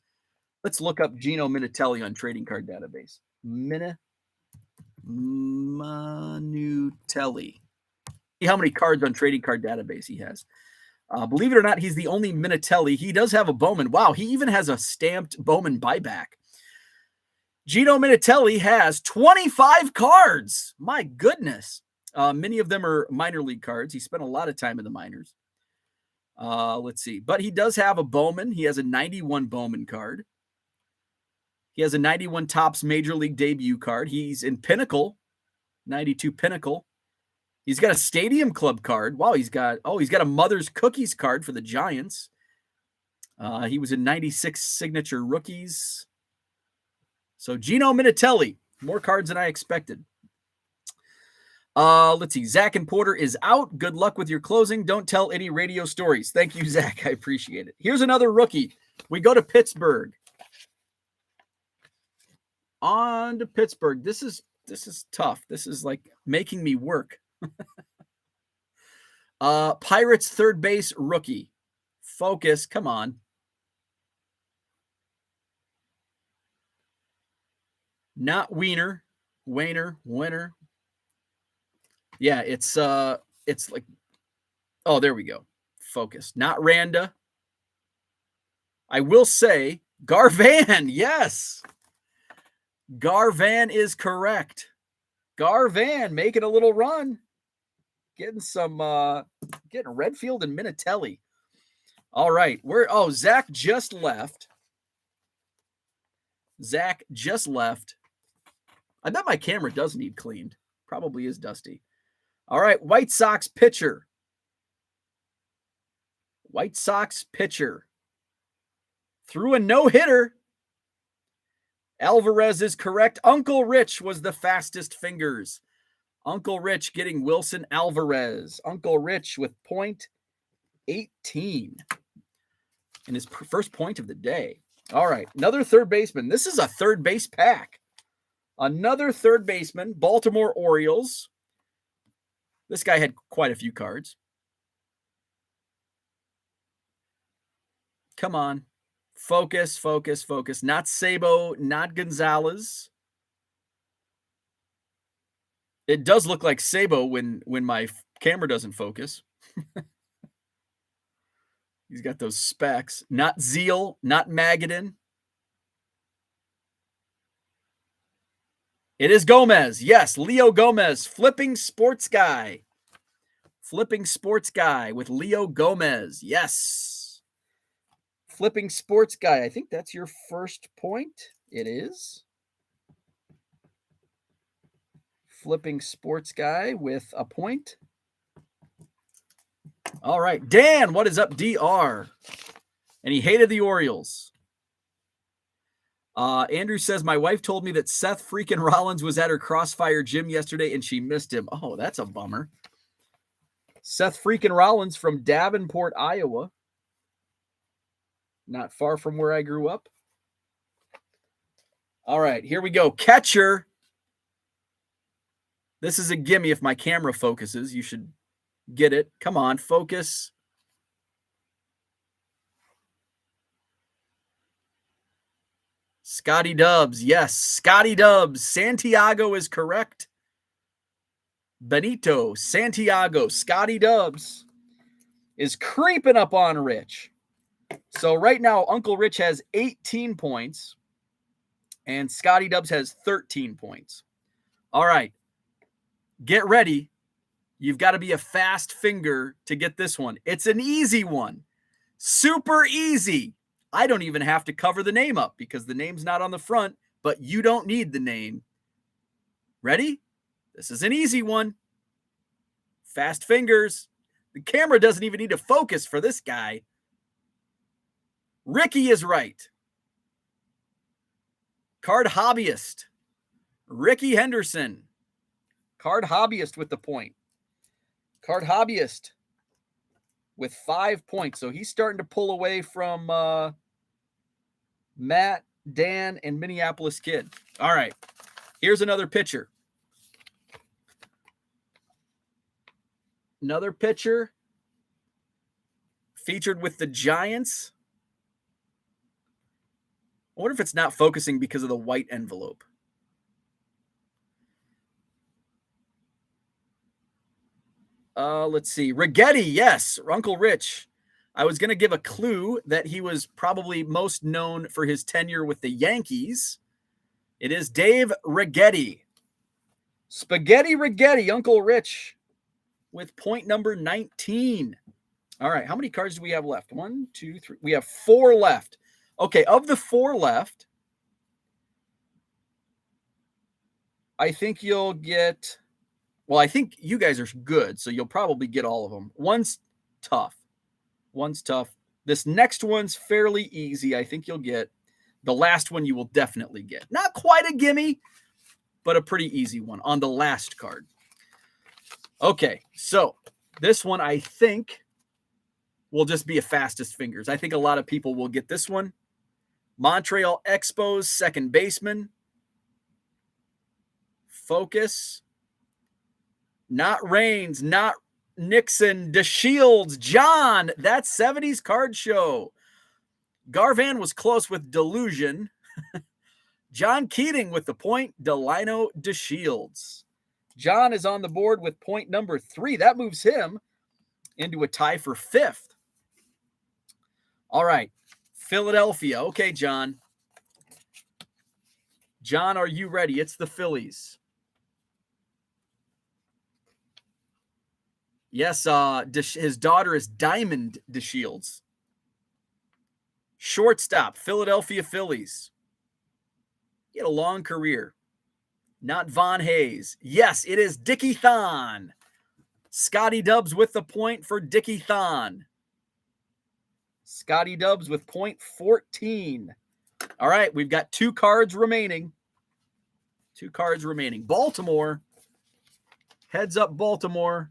Let's look up Gino Minatelli on Trading Card Database. Minatelli. See how many cards on Trading Card Database he has. Believe it or not, he's the only Minatelli. He does have a Bowman. Wow, he even has a stamped Bowman buyback. Gino Minatelli has 25 cards. My goodness. Many of them are minor league cards. He spent a lot of time in the minors. Let's see. But he does have a Bowman. He has a 91 Bowman card. He has a 91 Topps Major League Debut card. He's in Pinnacle, 92 Pinnacle. He's got a Stadium Club card. Wow, he's got a Mother's Cookies card for the Giants. He was in 96 Signature Rookies. So Gino Minatelli, more cards than I expected. Let's see. Zach and Porter is out. Good luck with your closing. Don't tell any radio stories. Thank you, Zach. I appreciate it. Here's another rookie. We go to Pittsburgh. On to Pittsburgh. This is tough. This is like making me work. Pirates third base rookie. Focus. Come on. Not Wiener. Winner. Yeah, it's like, oh, there we go. Focus. Not Randa. I will say Garvan. Yes. Garvan is correct. Garvan making a little run. Getting Redfield and Minatelli. All right. Zach just left. I bet my camera does need cleaned. Probably is dusty. All right, White Sox pitcher. Threw a no-hitter. Alvarez is correct. Uncle Rich was the fastest fingers. Uncle Rich getting Wilson Alvarez. Uncle Rich with .18. And his first point of the day. All right, another third baseman. This is a third base pack. Another third baseman, Baltimore Orioles. This guy had quite a few cards. Come on. Focus, focus, focus. Not Sabo, not Gonzalez. It does look like Sabo when my camera doesn't focus. He's got those specs. Not Zeal, not Magadan. It is Gomez. Yes, Leo Gomez, flipping sports guy. Flipping sports guy with Leo Gomez. Yes. Flipping sports guy. I think that's your first point. It is. Flipping sports guy with a point. All right. Dan, what is up, DR? And he hated the Orioles. Andrew says, my wife told me that Seth freaking Rollins was at her Crossfire gym yesterday and she missed him. Oh, that's a bummer. Seth freaking Rollins from Davenport, Iowa. Not far from where I grew up. All right, here we go. Catcher. This is a gimme if my camera focuses. You should get it. Come on, focus. Scotty Dubs. Yes, Scotty Dubs. Santiago is correct. Benito, Santiago, Scotty Dubs is creeping up on Rich. So right now, Uncle Rich has 18 points and Scotty Dubs has 13 points. All right, get ready. You've got to be a fast finger to get this one. It's an easy one. Super easy. I don't even have to cover the name up because the name's not on the front, but you don't need the name. Ready? This is an easy one. Fast fingers. The camera doesn't even need to focus for this guy. Ricky is right. Card hobbyist. Ricky Henderson. Card hobbyist with the point. Card hobbyist with 5 points. So he's starting to pull away from Matt, Dan, and Minneapolis Kid. All right. Here's another pitcher. Another pitcher featured with the Giants. I wonder if it's not focusing because of the white envelope. Let's see. Righetti, yes, Uncle Rich. I was going to give a clue that he was probably most known for his tenure with the Yankees. It is Dave Righetti. Spaghetti Righetti, Uncle Rich, with point number 19. All right, how many cards do we have left? 1, 2, 3. We have 4 left. Okay, of the 4 left, I think you'll get... Well, I think you guys are good, so you'll probably get all of them. One's tough. This next one's fairly easy. I think you'll get. The last one you will definitely get. Not quite a gimme, but a pretty easy one on the last card. Okay, so this one I think will just be a fastest fingers. I think a lot of people will get this one. Montreal Expos, second baseman. Focus. Not Reigns, not Nixon, DeShields, John. That's 70s card show. Garvan was close with Delusion. John Keating with the point. Delino DeShields. John is on the board with point number 3. That moves him into a tie for 5th. All right. Philadelphia. Okay, John. John, are you ready? It's the Phillies. Yes, his daughter is Diamond DeShields. Shortstop, Philadelphia Phillies. He had a long career. Not Von Hayes. Yes, it is Dickie Thon. Scotty Dubs with the point for Dickie Thon. Scotty Dubs with point 14. All right, we've got 2 cards remaining. 2 cards remaining. Baltimore. Heads up, Baltimore.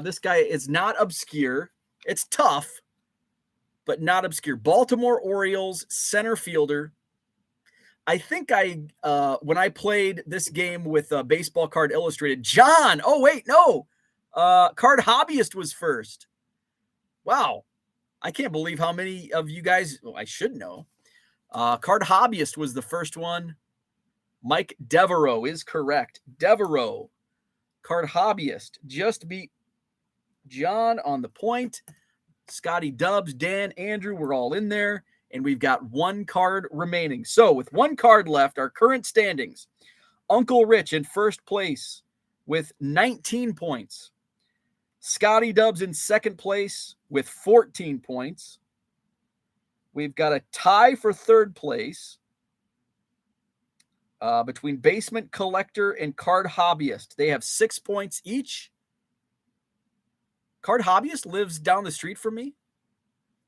This guy is not obscure. It's tough, but not obscure. Baltimore Orioles center fielder. I think when I played this game with Baseball Card Illustrated, John. Oh, wait, no. Card Hobbyist was first. Wow. I can't believe how many of you guys, I should know. Card Hobbyist was the first one. Mike Devereaux is correct. Devereaux, Card Hobbyist, just beat John on the point. Scotty Dubs, Dan, Andrew, we're all in there. And we've got one card remaining. So with one card left, our current standings, Uncle Rich in first place with 19 points. Scotty Dubs in second place with 14 points. We've got a tie for third place between Basement Collector and Card Hobbyist. They have 6 points each. Card Hobbyist lives down the street from me.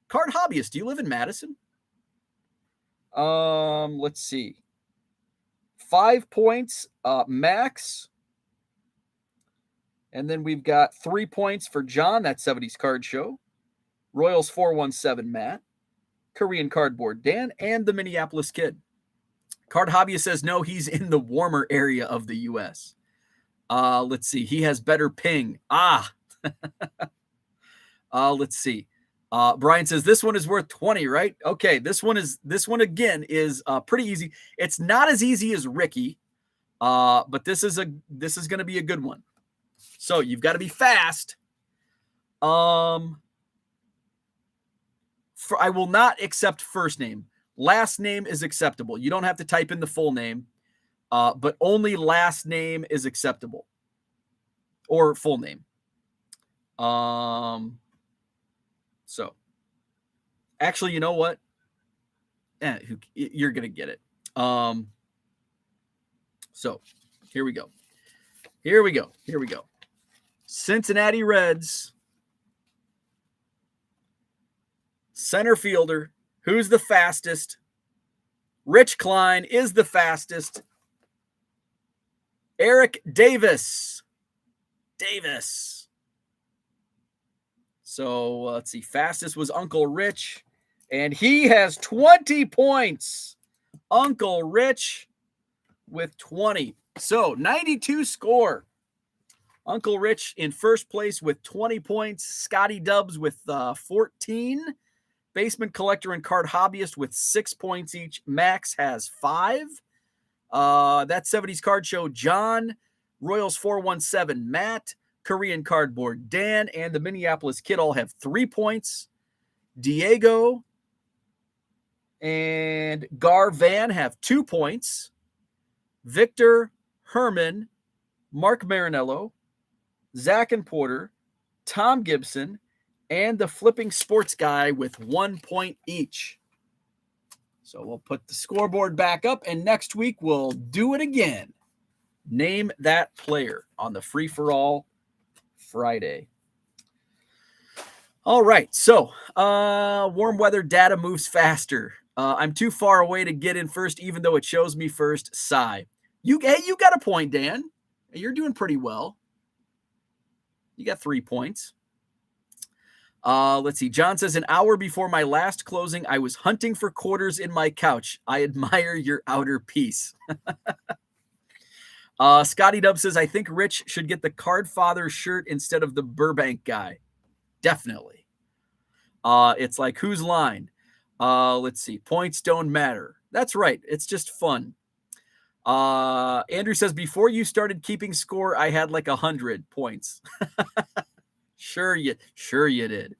Card Hobbyist, do you live in Madison? Let's see. 5 points, Max. And then we've got 3 points for John, that's 70s Card Show. Royals 417, Matt. Korean Cardboard, Dan, and the Minneapolis Kid. Card Hobbyist says no, he's in the warmer area of the U.S. Let's see. He has better ping. Let's see. Brian says this one is worth 20, right? Okay, this one again is pretty easy. It's not as easy as Ricky, but this is going to be a good one. So you've got to be fast. I will not accept first name. Last name is acceptable. You don't have to type in the full name, but only last name is acceptable, or full name. So, actually, you know what? You're going to get it. So, here we go. Cincinnati Reds. Center fielder. Who's the fastest? Rich Klein is the fastest. Eric Davis. So let's see. Fastest was Uncle Rich, and he has 20 points. Uncle Rich with 20. So 92 score. Uncle Rich in first place with 20 points. Scotty Dubs with 14. Basement Collector and Card Hobbyist with 6 points each. Max has 5. That's 70s Card Show. John, Royals 417, Matt, Korean Cardboard, Dan, and the Minneapolis Kid all have 3 points. Diego and Gar Van have 2 points. Victor, Herman, Mark Marinello, Zach and Porter, Tom Gibson, and the Flipping Sports Guy with 1 point each. So we'll put the scoreboard back up, and next week we'll do it again. Name that player on the free-for-all Friday. All right, so warm weather data moves faster. I'm too far away to get in first, even though it shows me first. Sigh. You got a point, Dan. You're doing pretty well. You got 3 points. Let's see. John says, an hour before my last closing, I was hunting for quarters in my couch. I admire your outer piece. Scotty Dub says, I think Rich should get the Card Father shirt instead of the Burbank guy. Definitely. It's like, whose line? Let's see. Points don't matter. That's right. It's just fun. Andrew says, before you started keeping score, I had like 100 points. Sure you did.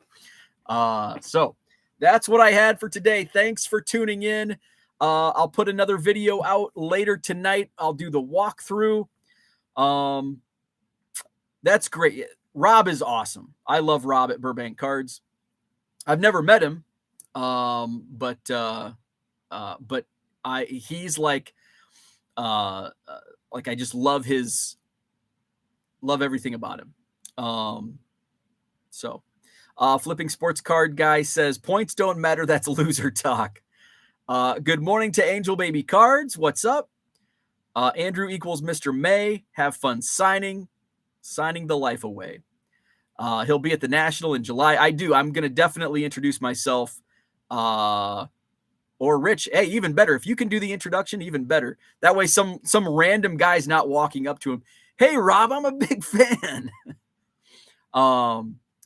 So that's what I had for today. Thanks for tuning in. I'll put another video out later tonight. I'll do the walkthrough. That's great. Rob is awesome. I love Rob at Burbank Cards. I've never met him. But he's like I just love everything about him. So Flipping Sports Card Guy says, points don't matter. That's loser talk. Good morning to Angel Baby Cards. What's up? Andrew equals Mr. May. Have fun signing the life away. He'll be at the National in July. I do. I'm going to definitely introduce myself. Or Rich. Hey, even better. If you can do the introduction, even better. That way some random guy's not walking up to him. Hey, Rob, I'm a big fan.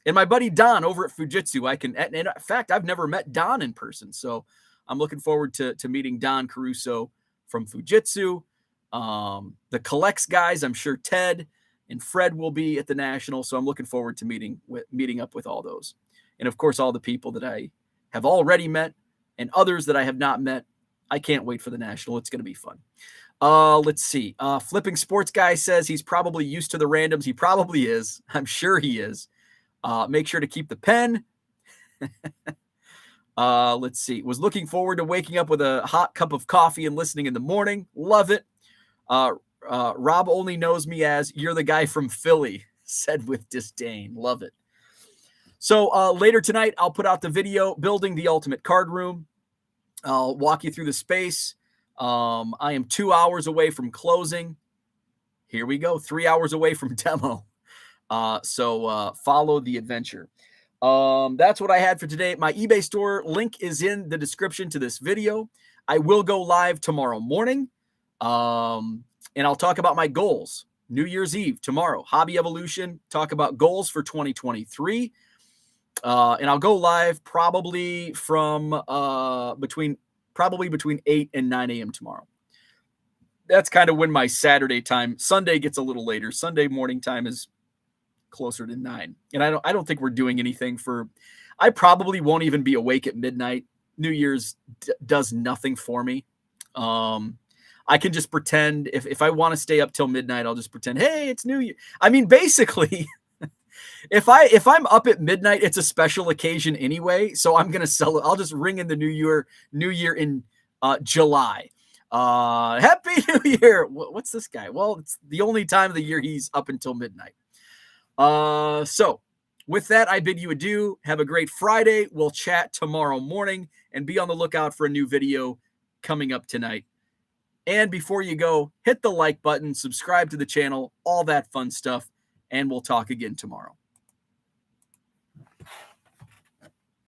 And my buddy Don over at Fujitsu, and in fact, I've never met Don in person. So I'm looking forward to meeting Don Caruso from Fujitsu. The Collects guys, I'm sure Ted and Fred will be at the National. So I'm looking forward to meeting up with all those. And of course, all the people that I have already met and others that I have not met. I can't wait for the National. It's going to be fun. Let's see. Flipping Sports Guy says he's probably used to the randoms. He probably is. I'm sure he is. Make sure to keep the pen. Let's see. Was looking forward to waking up with a hot cup of coffee and listening in the morning. Love it. Rob only knows me as "You're the guy from Philly," said with disdain. Love it. So later tonight, I'll put out the video building the ultimate card room. I'll walk you through the space. I am 2 hours away from closing. Here we go. 3 hours away from demo. So follow the adventure. That's what I had for today. My eBay store link is in the description to this video. I will go live tomorrow morning. And I'll talk about my goals. New Year's Eve tomorrow, Hobby Evolution, talk about goals for 2023. And I'll go live probably from between 8 and 9 a.m. tomorrow. That's kind of when my Saturday time. Sunday gets a little later. Sunday morning time is closer to 9. And I don't think we're doing anything for. I probably won't even be awake at midnight. New Year's does nothing for me. I can just pretend if I want to stay up till midnight, I'll just pretend, hey, it's New Year. I mean, basically, if I'm up at midnight, it's a special occasion anyway. So I'm gonna sell it. I'll just ring in the New Year in July. Happy New Year. What's this guy? Well, it's the only time of the year he's up until midnight. So with that, I bid you adieu. Have a great Friday. We'll chat tomorrow morning and be on the lookout for a new video coming up tonight. And before you go, hit the like button, subscribe to the channel, all that fun stuff, and we'll talk again tomorrow.